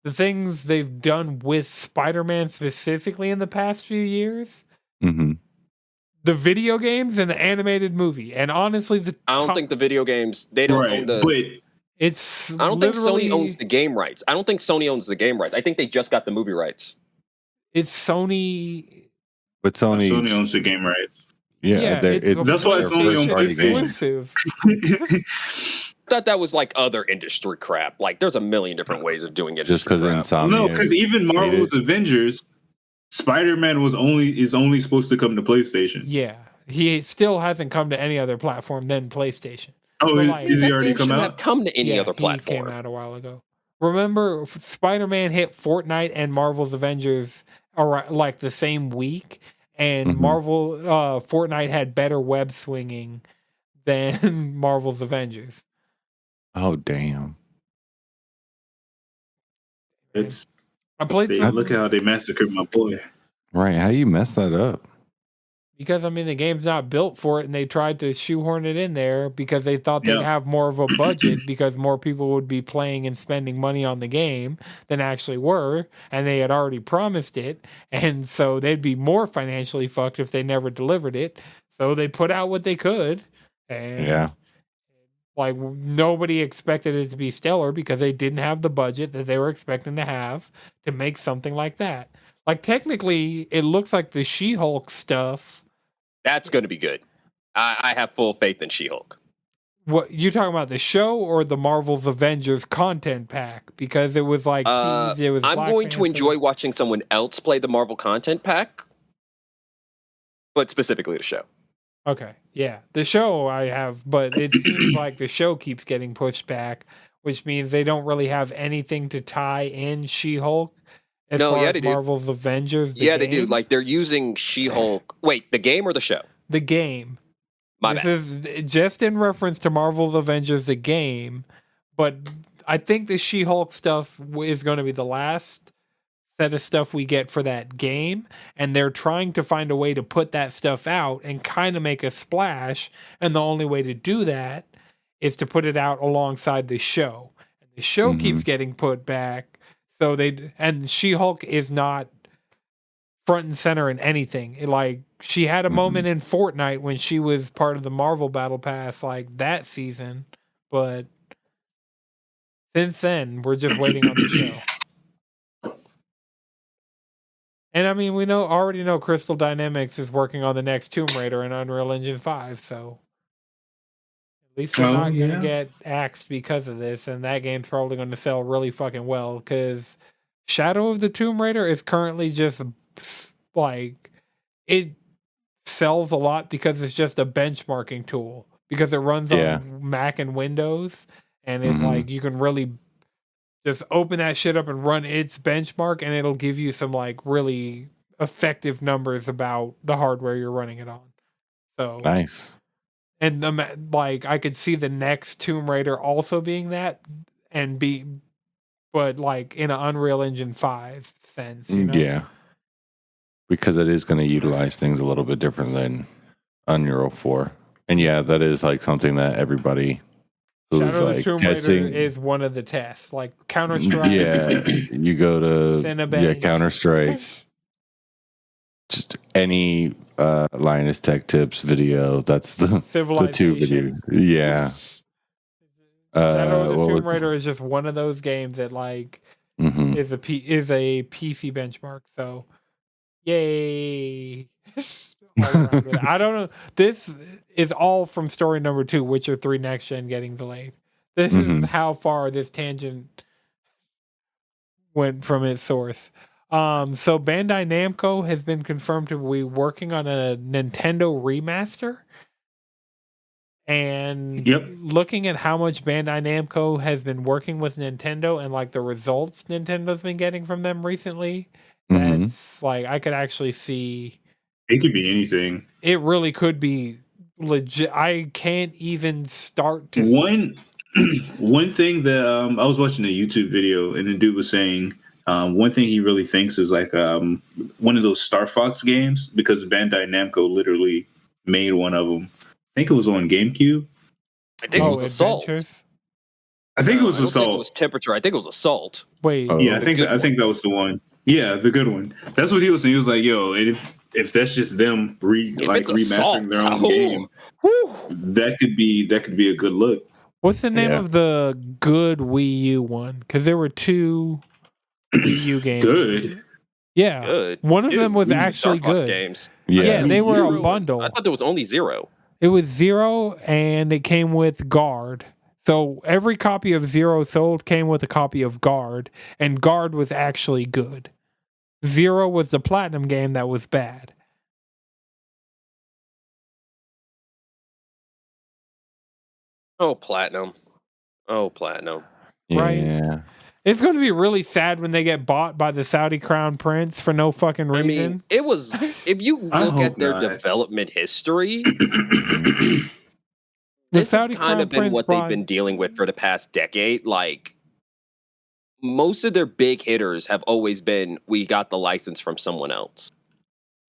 the things they've done with Spider-Man specifically in the past few years. Mm-hmm. The video games and the animated movie. And honestly, I don't think the video games, they don't own the... I don't think Sony owns the game rights. I don't think Sony owns the game rights. I think they just got the movie rights. It's Sony... But Sony owns the game rights. Yeah, that's why it's only on exclusive. I thought that was like other industry crap. Like, there's a million different ways of doing it. Just because Insomnia. No, because even Marvel's Avengers, Spider-Man is only supposed to come to PlayStation. Yeah, he still hasn't come to any other platform than PlayStation. Oh, is he already come out? Have come to any other platform. He came out a while ago. Remember, Spider-Man hit Fortnite and Marvel's Avengers like the same week, and Fortnite had better web swinging than Marvel's Oh damn! It's I played Look how they massacred my boy. Right. How do you mess that up? because I mean the game's not built for it, and they tried to shoehorn it in there because they thought they'd have more of a budget because more people would be playing and spending money on the game than actually were, and they had already promised it, and so they'd be more financially fucked if they never delivered it. So they put out what they could, and like nobody expected it to be stellar because they didn't have the budget that they were expecting to have to make something like that. Like technically, it looks like the She-Hulk stuff. That's going to be good. I have full faith in She-Hulk. What you talking about, the show or the Marvel's Avengers content pack? Because it was like teased, it was. I'm going to enjoy watching someone else play the Marvel content pack, but specifically the show. Okay, yeah, the show I have, but it seems like the show keeps getting pushed back, which means they don't really have anything to tie in She-Hulk. As far as Marvel's Avengers, they do. Like they're using She-Hulk. Wait, the game or the show? The game. This is just in reference to Marvel's Avengers, the game, but I think the She-Hulk stuff is going to be the last set of stuff we get for that game, and they're trying to find a way to put that stuff out and kind of make a splash, and the only way to do that is to put it out alongside the show. And the show keeps getting put back. So and She-Hulk is not front and center in anything. She had a moment in Fortnite when she was part of the Marvel Battle Pass, like that season, but since then we're just waiting on the show. And I mean, we already know Crystal Dynamics is working on the next Tomb Raider in Unreal Engine 5, so at least they're not going to get axed because of this, and that game's probably going to sell really fucking well, because Shadow of the Tomb Raider is currently just, like, it sells a lot because it's just a benchmarking tool, because it runs on Mac and Windows, and it, like, you can really just open that shit up and run its benchmark, and it'll give you some, like, really effective numbers about the hardware you're running it on. So nice. And I could see the next Tomb Raider also being that, but like in an Unreal Engine 5 sense, you know? Yeah, because it is going to utilize things a little bit different than Unreal 4, and that is like something that everybody who's Shadow like of the Tomb testing Raider is one of the tests, like Counter-Strike. Yeah, you go to Cinebench. Counter-Strike. Just any Linus Tech Tips video. That's the two video. Yeah. Shadow of the Tomb Raider is just one of those games that like is a PC benchmark. So, yay! I don't know. This is all from story number 2, Witcher 3 Next Gen getting delayed. This is how far this tangent went from its source. So Bandai Namco has been confirmed to be working on a Nintendo remaster. And looking at how much Bandai Namco has been working with Nintendo and like the results Nintendo's been getting from them recently, that's like I could actually see it could be anything. It really could be legit. I can't even start to one thing that I was watching a YouTube video and the dude was saying one thing he really thinks is like one of those Star Fox games, because Bandai Namco literally made one of them. I think it was on GameCube. I think it was Assault. I think it was Assault. It was Temperature. I think it was Assault. Wait. Yeah, I think that was the one. Yeah, the good one. That's what he was saying. He was like, "Yo, and if that's just them remastering their own game, that could be a good look." What's the name of the good Wii U one? Because there were 2 Wii U games. Good. Yeah. Good. One of them was actually good. Games. Yeah, they were a bundle. I thought there was only 0. It was 0, and it came with Guard. So every copy of 0 sold came with a copy of Guard, and Guard was actually good. 0 was the Platinum game that was bad. Oh, Platinum. Right? Yeah. It's going to be really sad when they get bought by the Saudi Crown Prince for no fucking reason. I mean, it was, if you look at their development history, this has kind of been what they've been dealing with for the past decade. Like, most of their big hitters have always been, we got the license from someone else.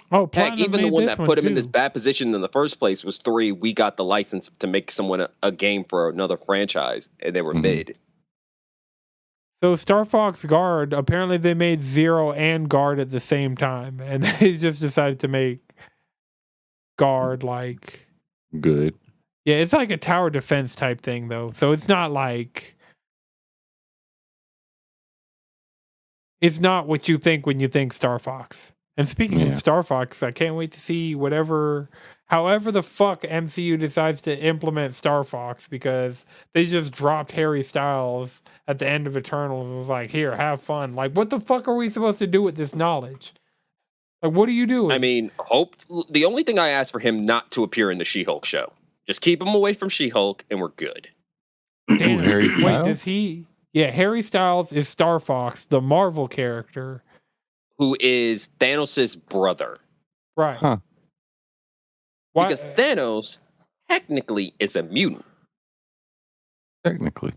Oh, Heck, Platinum even the made one this that put him in too. this bad position in the first place was 3. We got the license to make someone a game for another franchise, and they were mid. So Star Fox Guard, apparently they made Zero and Guard at the same time, and they just decided to make Guard like Good. Yeah, it's like a tower defense type thing though. So it's not like it's not what you think when you think Star Fox. And speaking of Star Fox, I can't wait to see however the fuck MCU decides to implement Star Fox, because they just dropped Harry Styles at the end of Eternals. It was like, here, have fun. Like, what the fuck are we supposed to do with this knowledge? Like, what are you doing? I mean, the only thing I asked for him not to appear in the She-Hulk show. Just keep him away from She-Hulk, and we're good. Damn, Harry wait, Styles? does he? Yeah, Harry Styles is Star Fox, the Marvel character. Who is Thanos' brother. Right. Huh. Why? Because Thanos technically is a mutant. Technically.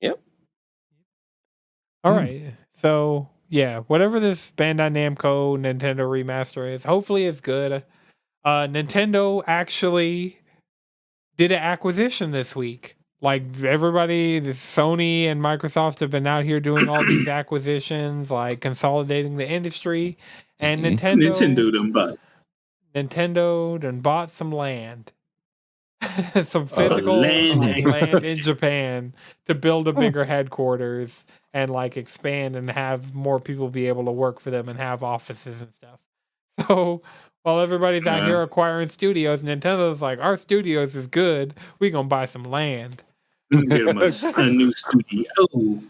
Yep. All right. So, yeah, whatever this Bandai Namco Nintendo remaster is, hopefully it's good. Nintendo actually did an acquisition this week. Like, everybody, Sony and Microsoft have been out here doing all these acquisitions, like consolidating the industry. And Nintendo done bought some land. Some physical land in Japan to build a bigger headquarters and like expand and have more people be able to work for them and have offices and stuff. So while everybody's out here acquiring studios, Nintendo's like, our studios is good. We gonna buy some land. Get them a new studio.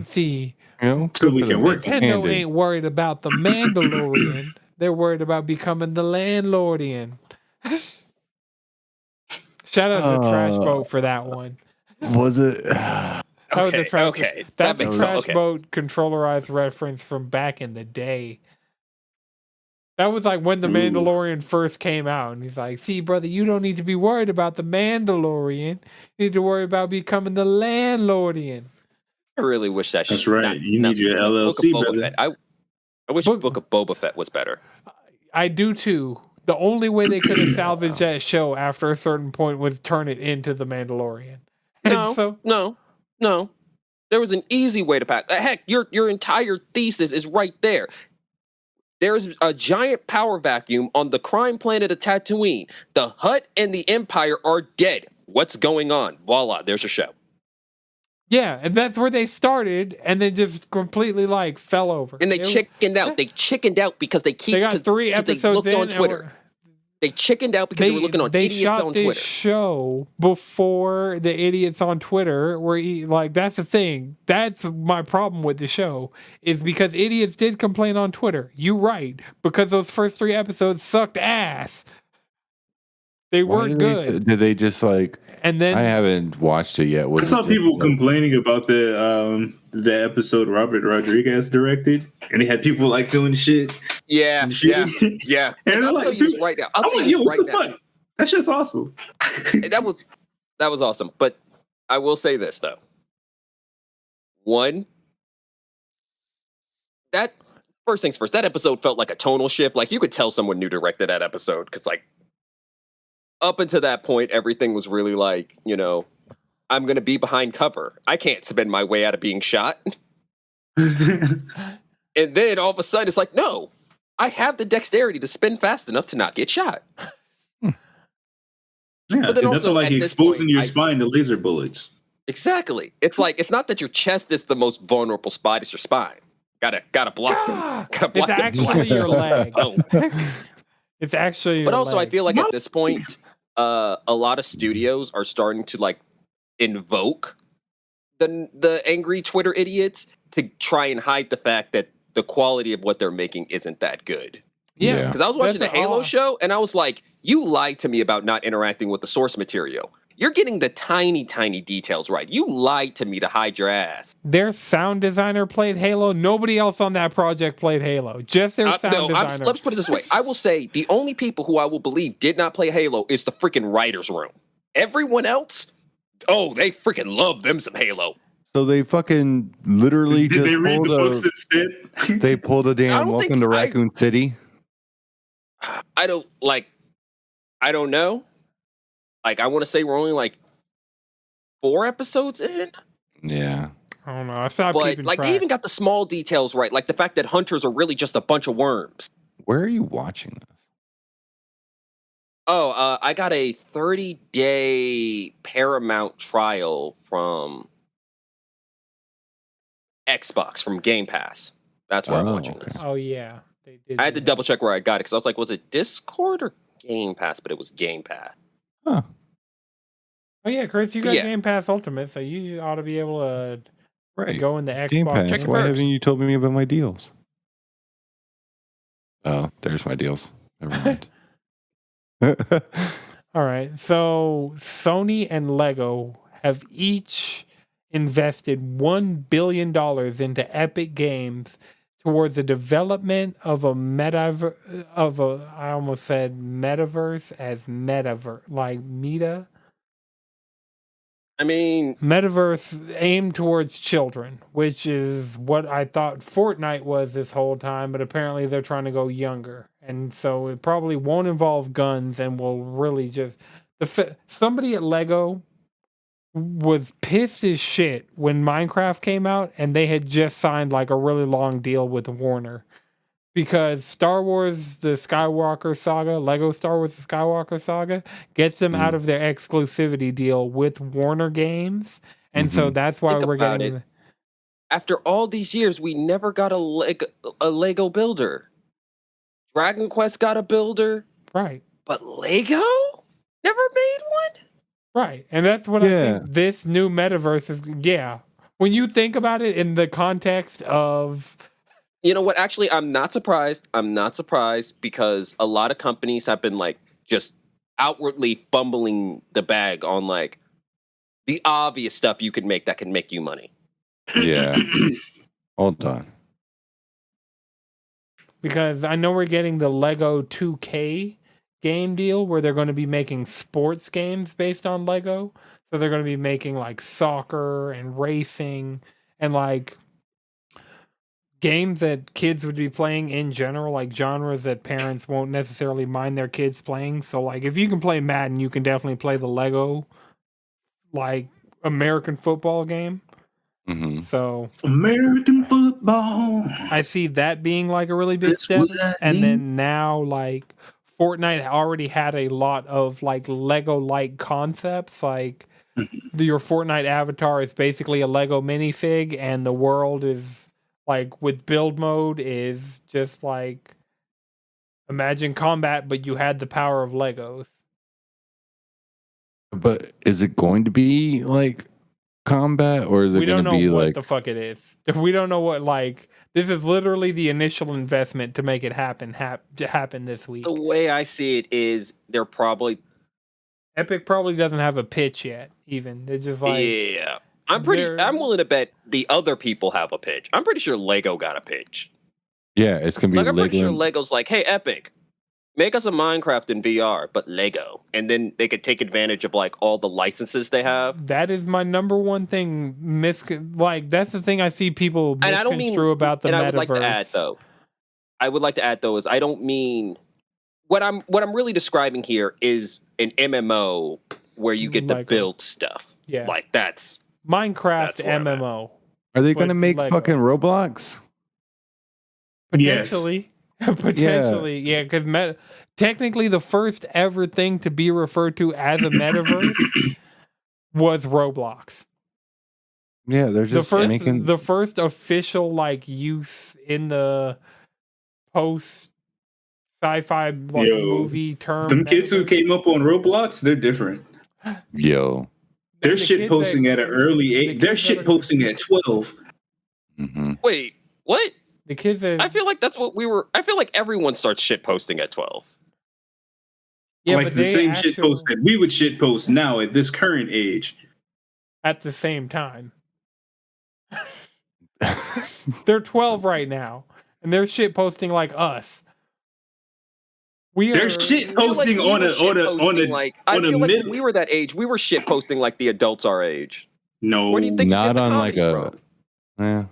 See, so we can work. Nintendo ain't worried about the Mandalorian. They're worried about becoming the landlordian. Shout out to Trash Boat for that one. Was it? That was a Trash Okay. Boat controllerized reference from back in the day. That was like when the Mandalorian first came out, and he's like, "See, brother, you don't need to be worried about the Mandalorian. You need to worry about becoming the landlordian." I really wish that. That's right. You need your LLC, brother. I wish Book of Boba Fett was better. I do too. The only way they could have salvaged that show after a certain point was turn it into the Mandalorian. No. There was an easy way to pack. Heck, your entire thesis is right there. There's a giant power vacuum on the crime planet of Tatooine. The Hutt and the Empire are dead. What's going on? Voila, there's your show. Yeah, and that's where they started, and then just completely like fell over. And they chickened out. They chickened out because they got 3 episodes they looked on Twitter. They chickened out because they were looking on idiots on Twitter. They shot this show before the idiots on Twitter were like, that's the thing. That's my problem with the show, is because idiots did complain on Twitter. You're right, because those first 3 episodes sucked ass. They weren't good. Did they just like? And then I haven't watched it yet. I saw people complaining about the episode Robert Rodriguez directed, and they had people like doing shit. Yeah. And I'll tell you this right now. Fuck? That shit's awesome. that was awesome. But I will say this though. One, that first things first. That episode felt like a tonal shift. Like you could tell someone new directed that episode because like. Up until that point, everything was really like, I'm going to be behind cover. I can't spend my way out of being shot. And then all of a sudden, it's like, no, I have the dexterity to spin fast enough to not get shot. Yeah, but then also like exposing your spine to laser bullets. Exactly. It's like, it's not that your chest is the most vulnerable spot, it's your spine. Gotta block them. It's actually your leg. It's actually But also, I feel like at this point, a lot of studios are starting to like invoke the angry Twitter idiots to try and hide the fact that the quality of what they're making isn't that good. Yeah. Because I was watching the Halo show and I was like, you lied to me about not interacting with the source material. You're getting the tiny, tiny details right. You lied to me to hide your ass. Their sound designer played Halo. Nobody else on that project played Halo. Just their sound designer. Let's put it this way. I will say the only people who I will believe did not play Halo is the freaking writer's room. Everyone else, Oh, they freaking love them some Halo. So they fucking literally Did they just read pulled the books a. instead? They pulled a damn Welcome to Raccoon City. I don't know. Like, I want to say we're only like 4 episodes in. Yeah. I don't know. I stopped keeping like, track. they even got the small details right. Like the fact that hunters are really just a bunch of worms. Where are you watching this? Oh, I got a 30-day Paramount trial from Xbox, from Game Pass. That's where I'm watching this. Oh, yeah. They did I had to double check where I got it because I was like, was it Discord or Game Pass? But it was Game Pass. Huh. Oh, yeah, Chris, you got Game Pass Ultimate, so you ought to be able to go in the Xbox. Game Pass. Check it Why first. haven't you told me about my deals? Oh, there's my deals. Never mind. All right. So Sony and Lego have each invested $1 billion into Epic Games towards the development of a I almost said metaverse as metaverse, like meta. I mean, Metaverse aimed towards children, which is what I thought Fortnite was this whole time, but apparently they're trying to go younger. And so it probably won't involve guns and will really just... Somebody at Lego was pissed as shit when Minecraft came out and they had just signed like a really long deal with Warner. Because Star Wars The Skywalker Saga, Lego Star Wars The Skywalker Saga, gets them out of their exclusivity deal with Warner Games. And so that's why we're getting... it. After all these years, we never got a Lego builder. Dragon Quest got a builder. Right. But Lego never made one? Right. And that's what I think this new metaverse is... When you think about it in the context of... You know what? Actually, I'm not surprised. I'm not surprised because a lot of companies have been like just outwardly fumbling the bag on like the obvious stuff you could make that can make you money. Yeah. Hold on. Because I know we're getting the Lego 2K game deal where they're going to be making sports games based on Lego. So they're going to be making like soccer and racing and like games that kids would be playing in general, like genres that parents won't necessarily mind their kids playing. So like if you can play Madden, you can definitely play the Lego like American football game. Mm-hmm. So American football. I see that being like a really big step. And then now like Fortnite already had a lot of like Lego-like concepts, like your Fortnite avatar is basically a Lego minifig and the world is like with build mode is just like imagine combat, but you had the power of Legos. But is it going to be like combat or is it going to be like... We don't know what the fuck it is. We don't know what like... This is literally the initial investment to make it happen this week. The way I see it is they're probably... Epic probably doesn't have a pitch yet, even. They're just like... Yeah. I'm willing to bet the other people have a pitch. I'm pretty sure Lego got a pitch. Yeah, it's going to be I'm pretty sure Lego's like, hey, Epic, make us a Minecraft in VR, but Lego. And then they could take advantage of like all the licenses they have. That is my number one thing. That's the thing I see people misconstrue about the metaverse. I would like to add though is I don't mean what I'm really describing here is an MMO where you get to build stuff. Yeah. Like that's Minecraft MMO. Are they going to make Lego. Fucking Roblox? Potentially. Yes. Potentially. Yeah, because technically the first ever thing to be referred to as a metaverse was Roblox. Yeah, there's just the first official like use in the post sci-fi movie term. Them kids who came up on Roblox, they're different. Yo. They're shit posting at an early age. They're shit posting at 12. Mm-hmm. Wait, what? The kids I feel like that's what we were. I feel like everyone starts shit posting at 12. Yeah, like the same shit post that we would shit post now at this current age. At the same time. They're 12 right now. And they're shit posting like us. They're shit posting on a like when we were that age, we were shit posting like the adults our age. No, where do you think not you get the on comedy like a. from? Yeah.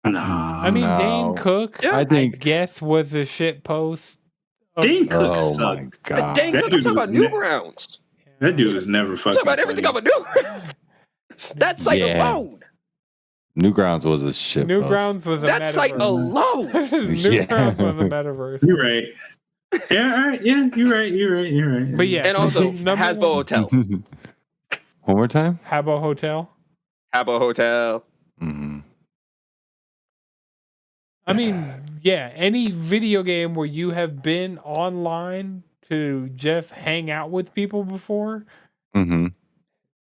Yeah. Nah. I mean, No. Dane Cook, Yeah. I guess, was a shit post. Dane Cook Oh sucked. my god. Dane That Cook, I'm dude talking was about Newgrounds. That dude was never I'm fucking talking about everything funny. about Newgrounds. That site alone. Newgrounds was a shit. Newgrounds was a That metaverse. site alone. Newgrounds was a metaverse. You're right. Yeah, all right. Yeah, you're right. But yeah, And also, number Hasbro one- Hotel. One more time. Habbo Hotel. Habbo Hotel. Mm-hmm. I mean, yeah, any video game where you have been online to just hang out with people before, Mm-hmm.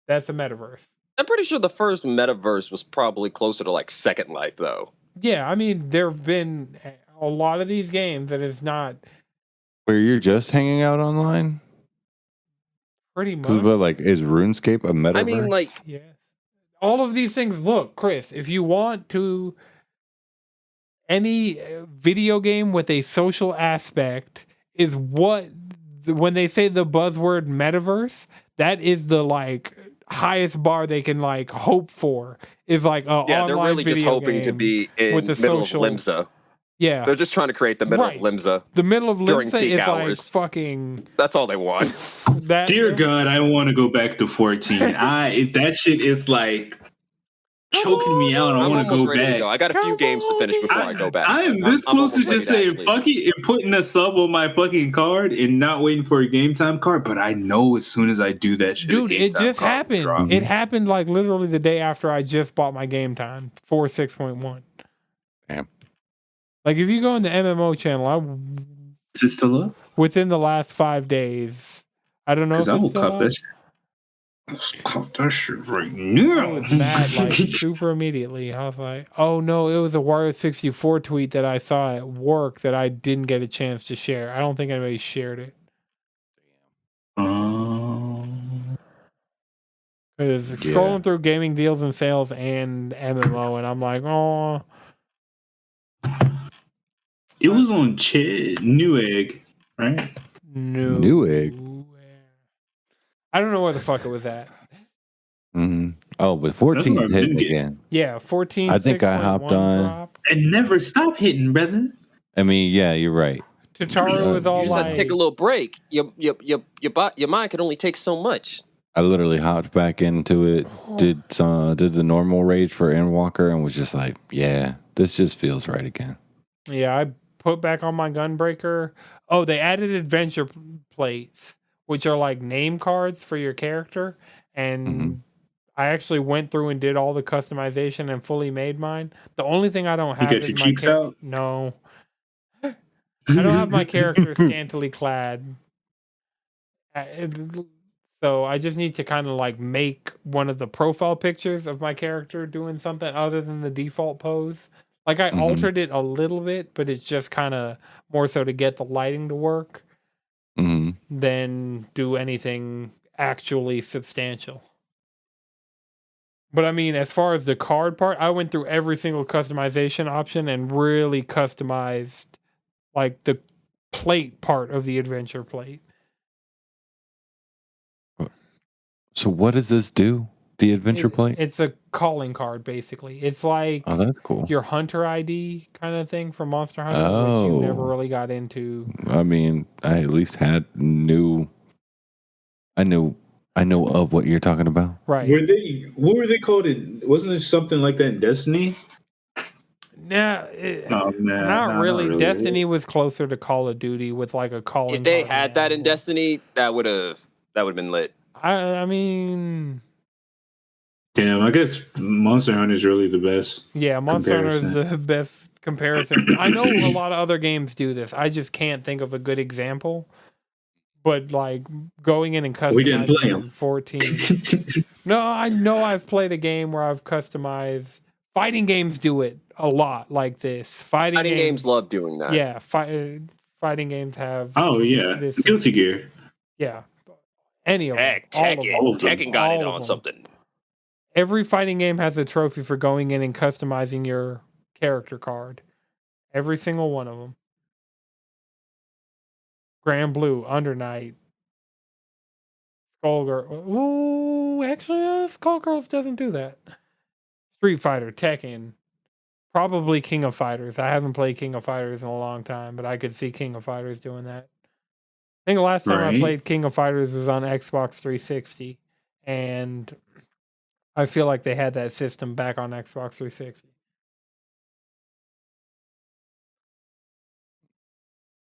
that's a metaverse. I'm pretty sure the first metaverse was probably closer to like Second Life, though. Yeah, I mean, there have been a lot of these games that is not Where you're just hanging out online. pretty much. But like, is RuneScape a metaverse? I mean, like, Yes. All of these things. Look, Chris, if you want to, any video game with a social aspect is what, when they say the buzzword metaverse, that is the like highest bar they can like hope for. Is like a yeah, they're online really just video hoping to game be in with the the middle social- of Limsa. Yeah, They're just trying to create the middle Right. of Limsa. the middle of during Limsa peak is hours. like fucking That's all they want. that. Dear God, I want to go back to 14. That shit is like choking me out. I I'm want to almost go ready back. to go. I got a few games to finish before I go back. I am this I'm close to almost ready just saying actually fuck it and putting a sub on my fucking card and not waiting for a game time card. But I know as soon as I do that shit, Dude, a game it time just card will happened. drop. It happened like literally the day after I just bought my game time for 6.1. Damn. Like if you go in the MMO channel, Is it still up? within the last 5 days, I don't know if Because I it's will still cop up. that shit. Let's cop that shit right I now. was mad like super immediately. I was like, oh no, it was a Wario64 tweet that I saw at work that I didn't get a chance to share. I don't think anybody shared it. Because scrolling through gaming deals and sales and MMO, and I'm like, oh. It was on Newegg, right? No. Newegg? I don't know where the fuck it was at. Mm-hmm. Oh, but That's where 14 I've hit been getting- again. Yeah, 14. I think I 6.1 hopped on- drop. And never stop hitting, brother. I mean, yeah, you're right. Tataru was all You just like, have to take a little break. Your mind can only take so much. I literally hopped back into it, did the normal rage for Endwalker, and was just like, yeah, this just feels right again. yeah, I put back on my Gunbreaker. Oh, they added adventure plates, which are like name cards for your character. And I actually went through and did all the customization and fully made mine. The only thing I don't have got is your my cheeks out? No. I don't have my character scantily clad. So I just need to kind of like make one of the profile pictures of my character doing something other than the default pose. Like I altered it a little bit, but it's just kind of more so to get the lighting to work than do anything actually substantial. But I mean, as far as the card part, I went through every single customization option and really customized like the plate part of the adventure plate. So what does this do? The adventure plate? It's a calling card, basically. It's like Oh, that's cool. your Hunter ID kind of thing from Monster Hunter, which you never really got into. I mean, I at least I know of what you're talking about. Right. What were they called? Wasn't it something like that in Destiny? Nah, not really. Destiny was closer to Call of Duty with like a calling. If they card had that in animal. Destiny, that would have been lit. I mean, Damn, I guess Monster Hunter is really the best. yeah, Monster Hunter is comparison. the best comparison. I know a lot of other games do this. I just can't think of a good example. But like going in and customizing We didn't play 'em. 14. No, I know I've played a game where I've customized. Fighting games do it a lot like this. Fighting games love doing that. Yeah, fighting games have. Oh yeah, this- Guilty Gear. Yeah, any of Heck, them. All of them. All of them. Tekken got it All of on them. something. Every fighting game has a trophy for going in and customizing your character card. Every single one of them. Grand Blue, Under Night, Skullgirls. Ooh, actually, Skullgirls doesn't do that. Street Fighter, Tekken, probably King of Fighters. I haven't played King of Fighters in a long time, but I could see King of Fighters doing that. I think the last time I played King of Fighters was on Xbox 360, and I feel like they had that system back on Xbox 360.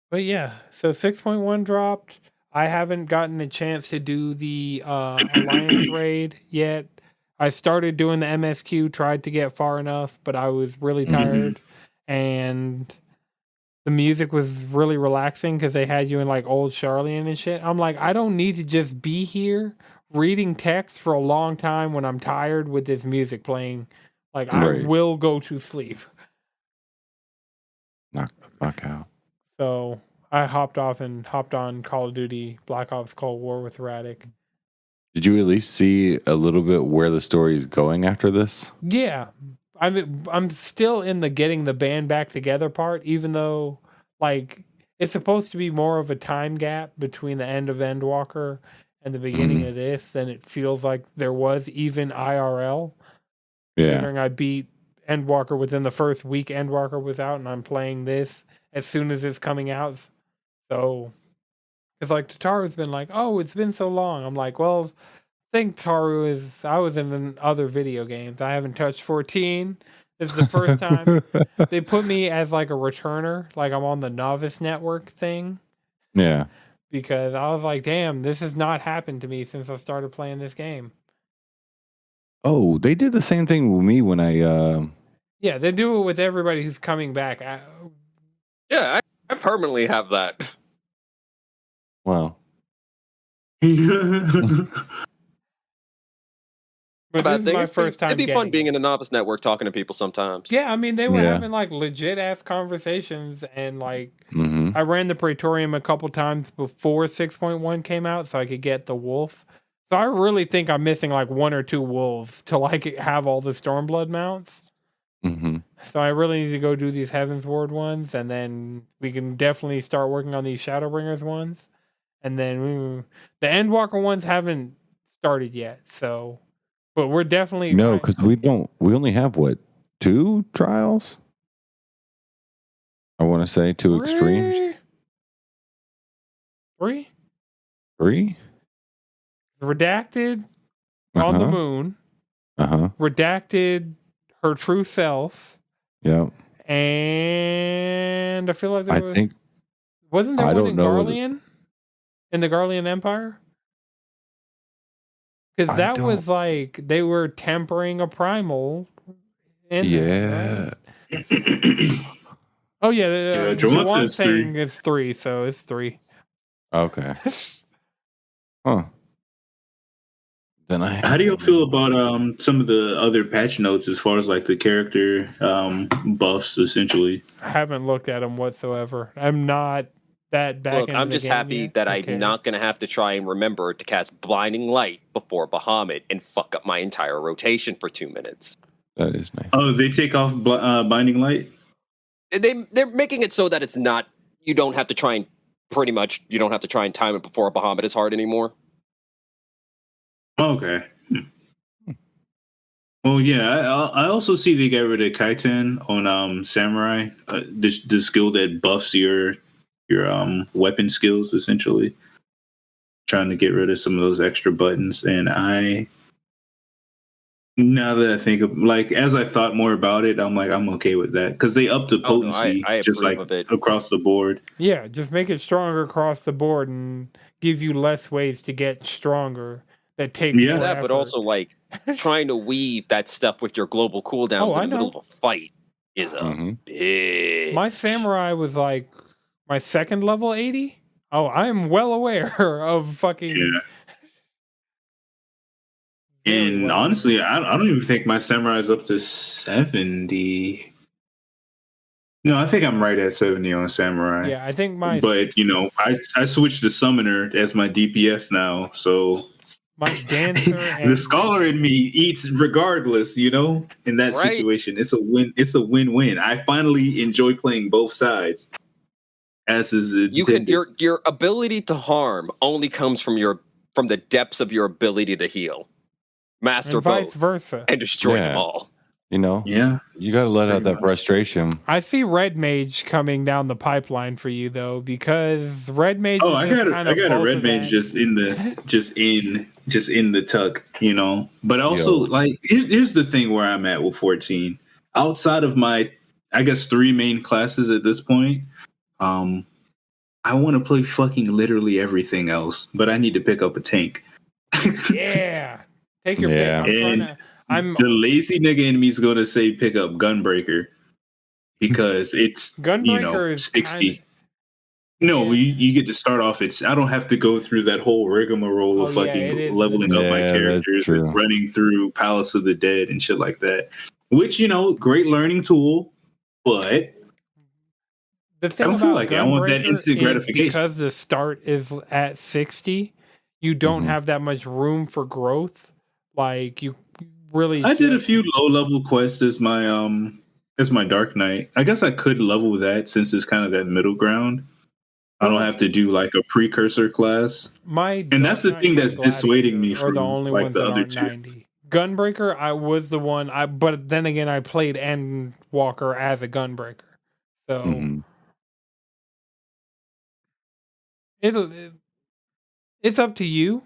But yeah, so 6.1 dropped. I haven't gotten a chance to do the Alliance raid yet. I started doing the MSQ, tried to get far enough, but I was really tired. And the music was really relaxing because they had you in like old Charlene and shit. I'm like, I don't need to just be here reading text for a long time when I'm tired with this music playing. Like, I will go to sleep. Knock the fuck out. So I hopped on Call of Duty Black Ops Cold War with Radic. Did you at least see a little bit where the story is going after this? Yeah. I'm still in the getting the band back together part, even though like it's supposed to be more of a time gap between the end of Endwalker and the beginning of this than it feels like there was even IRL. Yeah. Considering I beat Endwalker within the first week Endwalker was out, and I'm playing this as soon as it's coming out. So, because like Tataru's been like, oh, it's been so long. I'm like, well, I think Taru is. I was in other video games. I haven't touched 14. This is the first time they put me as like a returner, like I'm on the novice network thing. Yeah. Because I was like, damn, this has not happened to me since I started playing this game. Oh, they did the same thing with me when I. Yeah, they do it with everybody who's coming back. Yeah, I permanently have that. Wow. But this is my first time. It'd be fun being in a novice network talking to people sometimes. Yeah, I mean, they were having like legit ass conversations, and like I ran the Praetorium a couple times before 6.1 came out, so I could get the wolf. So I really think I'm missing like 1 or 2 wolves to like have all the Stormblood mounts. So I really need to go do these Heaven's Ward ones, and then we can definitely start working on these Shadowbringers ones. And then the Endwalker ones haven't started yet, so. But we're definitely because we only have what, 2 trials? I want to say 2 extremes. 3? Redacted on the moon. Redacted her true self. Yeah. And I feel like wasn't there one in Garlean? In the Garlean Empire? Because that was like they were tempering a primal. There, right? Oh yeah, Jawan's saying it's 3, so it's 3. Okay. Huh. Then How do you feel about some of the other patch notes as far as like the character buffs? Essentially, I haven't looked at them whatsoever. I'm not that back. Look, I'm just happy that I'm not going to have to try and remember to cast Blinding Light before Bahamut and fuck up my entire rotation for 2 minutes. That is nice. Oh, they take off Binding Light? They're making it so that it's not, you don't have to try and time it before Bahamut is hard anymore. Okay. Well, yeah, I also see they got rid of Kaiten on Samurai, the skill that buffs your weapon skills, essentially. Trying to get rid of some of those extra buttons, and now that I think of, like, as I thought more about it, I'm like, I'm okay with that because they up the potency just like across the board. Yeah, just make it stronger across the board and give you less ways to get stronger. That take more effort. But also like trying to weave that stuff with your global cooldowns in the middle of a fight is a big. My samurai was like my second level 80. Oh, I am well aware of fucking. Yeah. And honestly, I don't even think my samurai is up to 70. No, I think I'm right at 70 on samurai. Yeah, I think But I switched to summoner as my DPS now, so. My dancer and The scholar in me eats regardless, you know. In that Right. situation, it's a win. It's a win-win. I finally enjoy playing both sides, as is intended. Your ability to harm only comes from the depths of your ability to heal. Master and vice both versa. and destroy Yeah. them all. You know, Yeah, you got to let out Pretty that much. frustration. I see Red Mage coming down the pipeline for you though, because Red Mage Oh, is I just got kind I of got a both red of mage that. just in the tuck, you know. But also, Yo. like, here's the thing where I'm at with 14. Outside of my, I guess, 3 main classes at this point, I want to play fucking literally everything else, but I need to pick up a tank. Yeah. Take your Yeah. pick. And the lazy nigga in me is going to say pick up Gunbreaker because it's Gunbreaker is 60. kinda, No, yeah. you get to start off. I don't have to go through that whole rigmarole of Oh, yeah, fucking it is leveling up my Yeah, that's characters true. and running through Palace of the Dead and shit like that. Which, great learning tool, but The I thing don't feel about like it. I want that Gunbreaker instant is gratification. because the start is at 60, you don't Mhm. have that much room for growth. Like you really I did a just- few low level quests as my Dark Knight. I guess I could level that since it's kind of that middle ground. I don't have to do like a precursor class. my And that's the Dark thing Knight that's and dissuading me Gladiator are the from only like ones the that other aren't two. 90. Gunbreaker, I was the one but then again I played Endwalker as a Gunbreaker. So Mhm. it's up to you.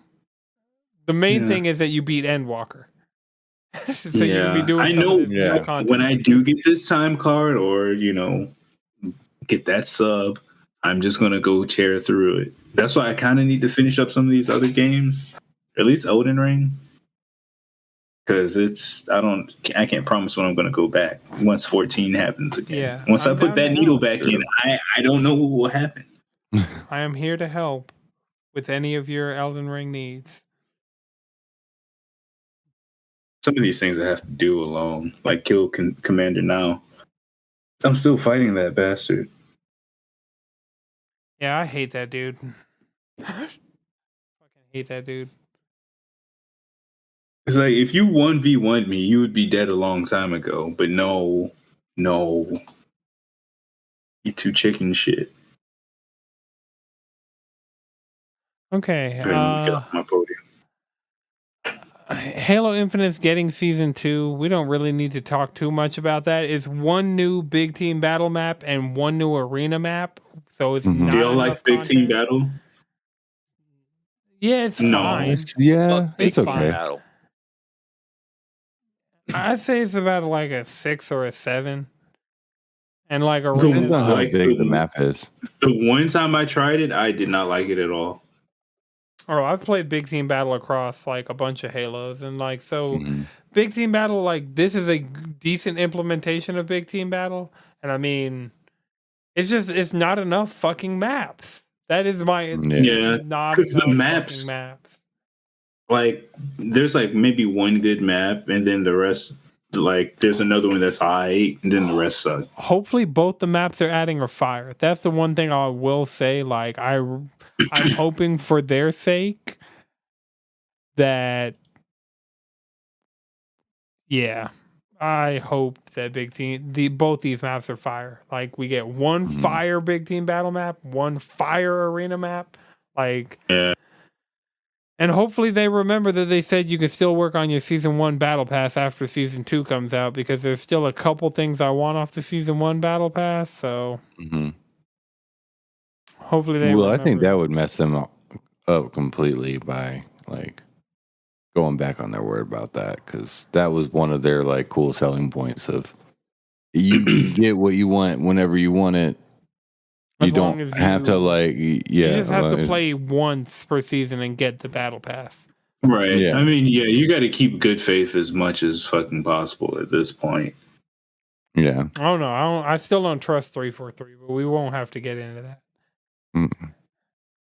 The main Yeah. thing is that you beat Endwalker. So you can Yeah, be doing I some know. of this new Yeah. content. When I do get this time card or get that sub, I'm just gonna go tear through it. That's why I kind of need to finish up some of these other games, at least Elden Ring, because I can't promise when I'm gonna go back once 14 happens again. Yeah, Once I I'm put down that to needle help. back in, True. I don't know what will happen. I am here to help with any of your Elden Ring needs. Some of these things I have to do alone, like kill Commander now. I'm still fighting that bastard. Yeah, I hate that dude. Fucking hate that dude. It's like if you 1v1 me, you would be dead a long time ago. But no, you too chicken shit. Okay. Go ahead and get off my podium. Halo Infinite's getting season 2. We don't really need to talk too much about that. It's one new big team battle map and one new arena map. So it's Mhm. not Do y'all like enough big team content. battle? Yeah, it's No. fine. Yeah, Fuck big it's team okay. battle. I'd say it's about like a 6 or a 7. And like The- arena. Depends on how like big the map is. The one time I tried it, I did not like it at all. Oh, I've played big team battle across like a bunch of Halos, and like so Mhm. big team battle, like this is a decent implementation of big team battle, and I mean, it's not enough fucking maps. That is my Yeah, not 'cause the enough maps- fucking maps. Like there's like maybe one good map, and then the rest, like there's another one that's alright, and then the rest suck. Hopefully, both the maps they're adding are fire. That's the one thing I will say. Like I'm hoping for their sake that. Yeah, I hope that big team both these maps are fire. Like we get one Mhm. fire big team battle map, one fire arena map. Like Yeah. and hopefully they remember that they said you can still work on your season 1 battle pass after season 2 comes out, because there's still a couple things I want off the season 1 battle pass. So Mhm. hopefully they Well, I remember. think that would mess them up completely by like going back on their word about that, because that was one of their like cool selling points of you get what you want whenever you want it. You As long don't as have to you- like You just have to play once per season and get the battle pass. Right. Yeah. I mean, yeah, you got to keep good faith as much as fucking possible at this point. Yeah. I don't know. I still don't trust 343, but we won't have to get into that. Mm.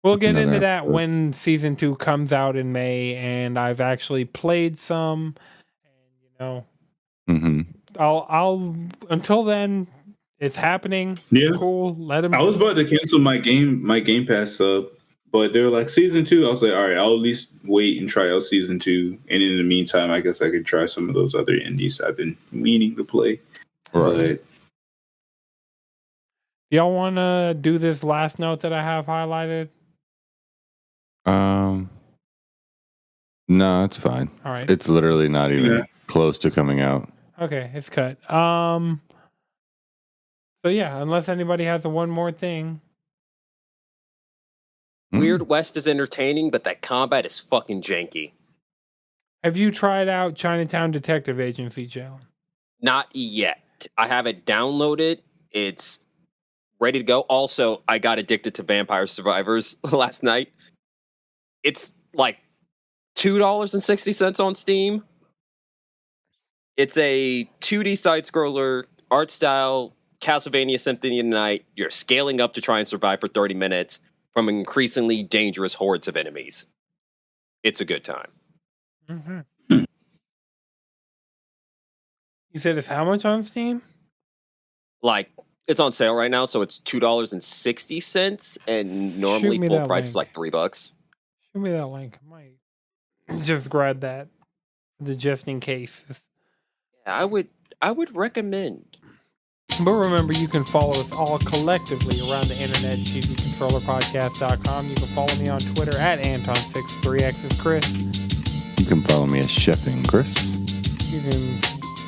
We'll That's get into another that episode. when season 2 comes out in May, and I've actually played some. And Mm-hmm. I'll until then, it's happening. Yeah. Cool. Let them. I was about to cancel my Game Pass sub, But they were like, season 2. I was like, all right, I'll at least wait and try out season 2. And in the meantime, I guess I could try some of those other indies I've been meaning to play. Right. But y'all want to do this last note that I have highlighted? No, it's fine. All right. It's literally not even close to coming out. Okay, it's cut. So yeah, unless anybody has one more thing. Weird West is entertaining, but that combat is fucking janky. Have you tried out Chinatown Detective Agency, Jalen? Not yet. I have it downloaded. It's ready to go. Also, I got addicted to Vampire Survivors last night. It's like $2.60 on Steam. It's a 2D side-scroller, art style, Castlevania Symphony of the Night. You're scaling up to try and survive for 30 minutes from increasingly dangerous hordes of enemies. It's a good time. Mm-hmm. You said it's how much on Steam? Like, it's on sale right now, so it's $2.60, and normally full price is like $3. Show me that link. I might just grab that, just in case. I would recommend. But remember, you can follow us all collectively around the internet, cheesycontrollerpodcast.com. You can follow me on Twitter at Anton63X is Chris. You can follow me as Chefing Chris. You can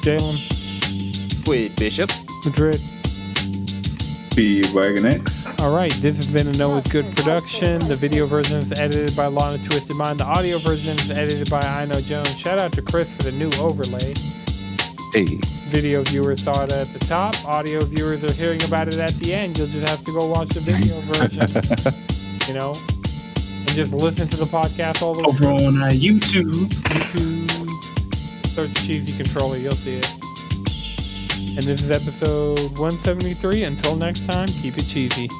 Jalen. With Bishop. Madrid. be Wagon X. All right, this has been a Know It's Good production. The video version is edited by Lana Twisted Mind. The audio version is edited by Iknowjones. Shout out to Chris for the new overlay. Hey. Video viewers saw it at the top. Audio viewers are hearing about it at the end. You'll just have to go watch the video version. You know? And just listen to the podcast all the way. Over on YouTube. Search Cheesy Controller, you'll see it. And this is episode 173. Until next time, keep it cheesy.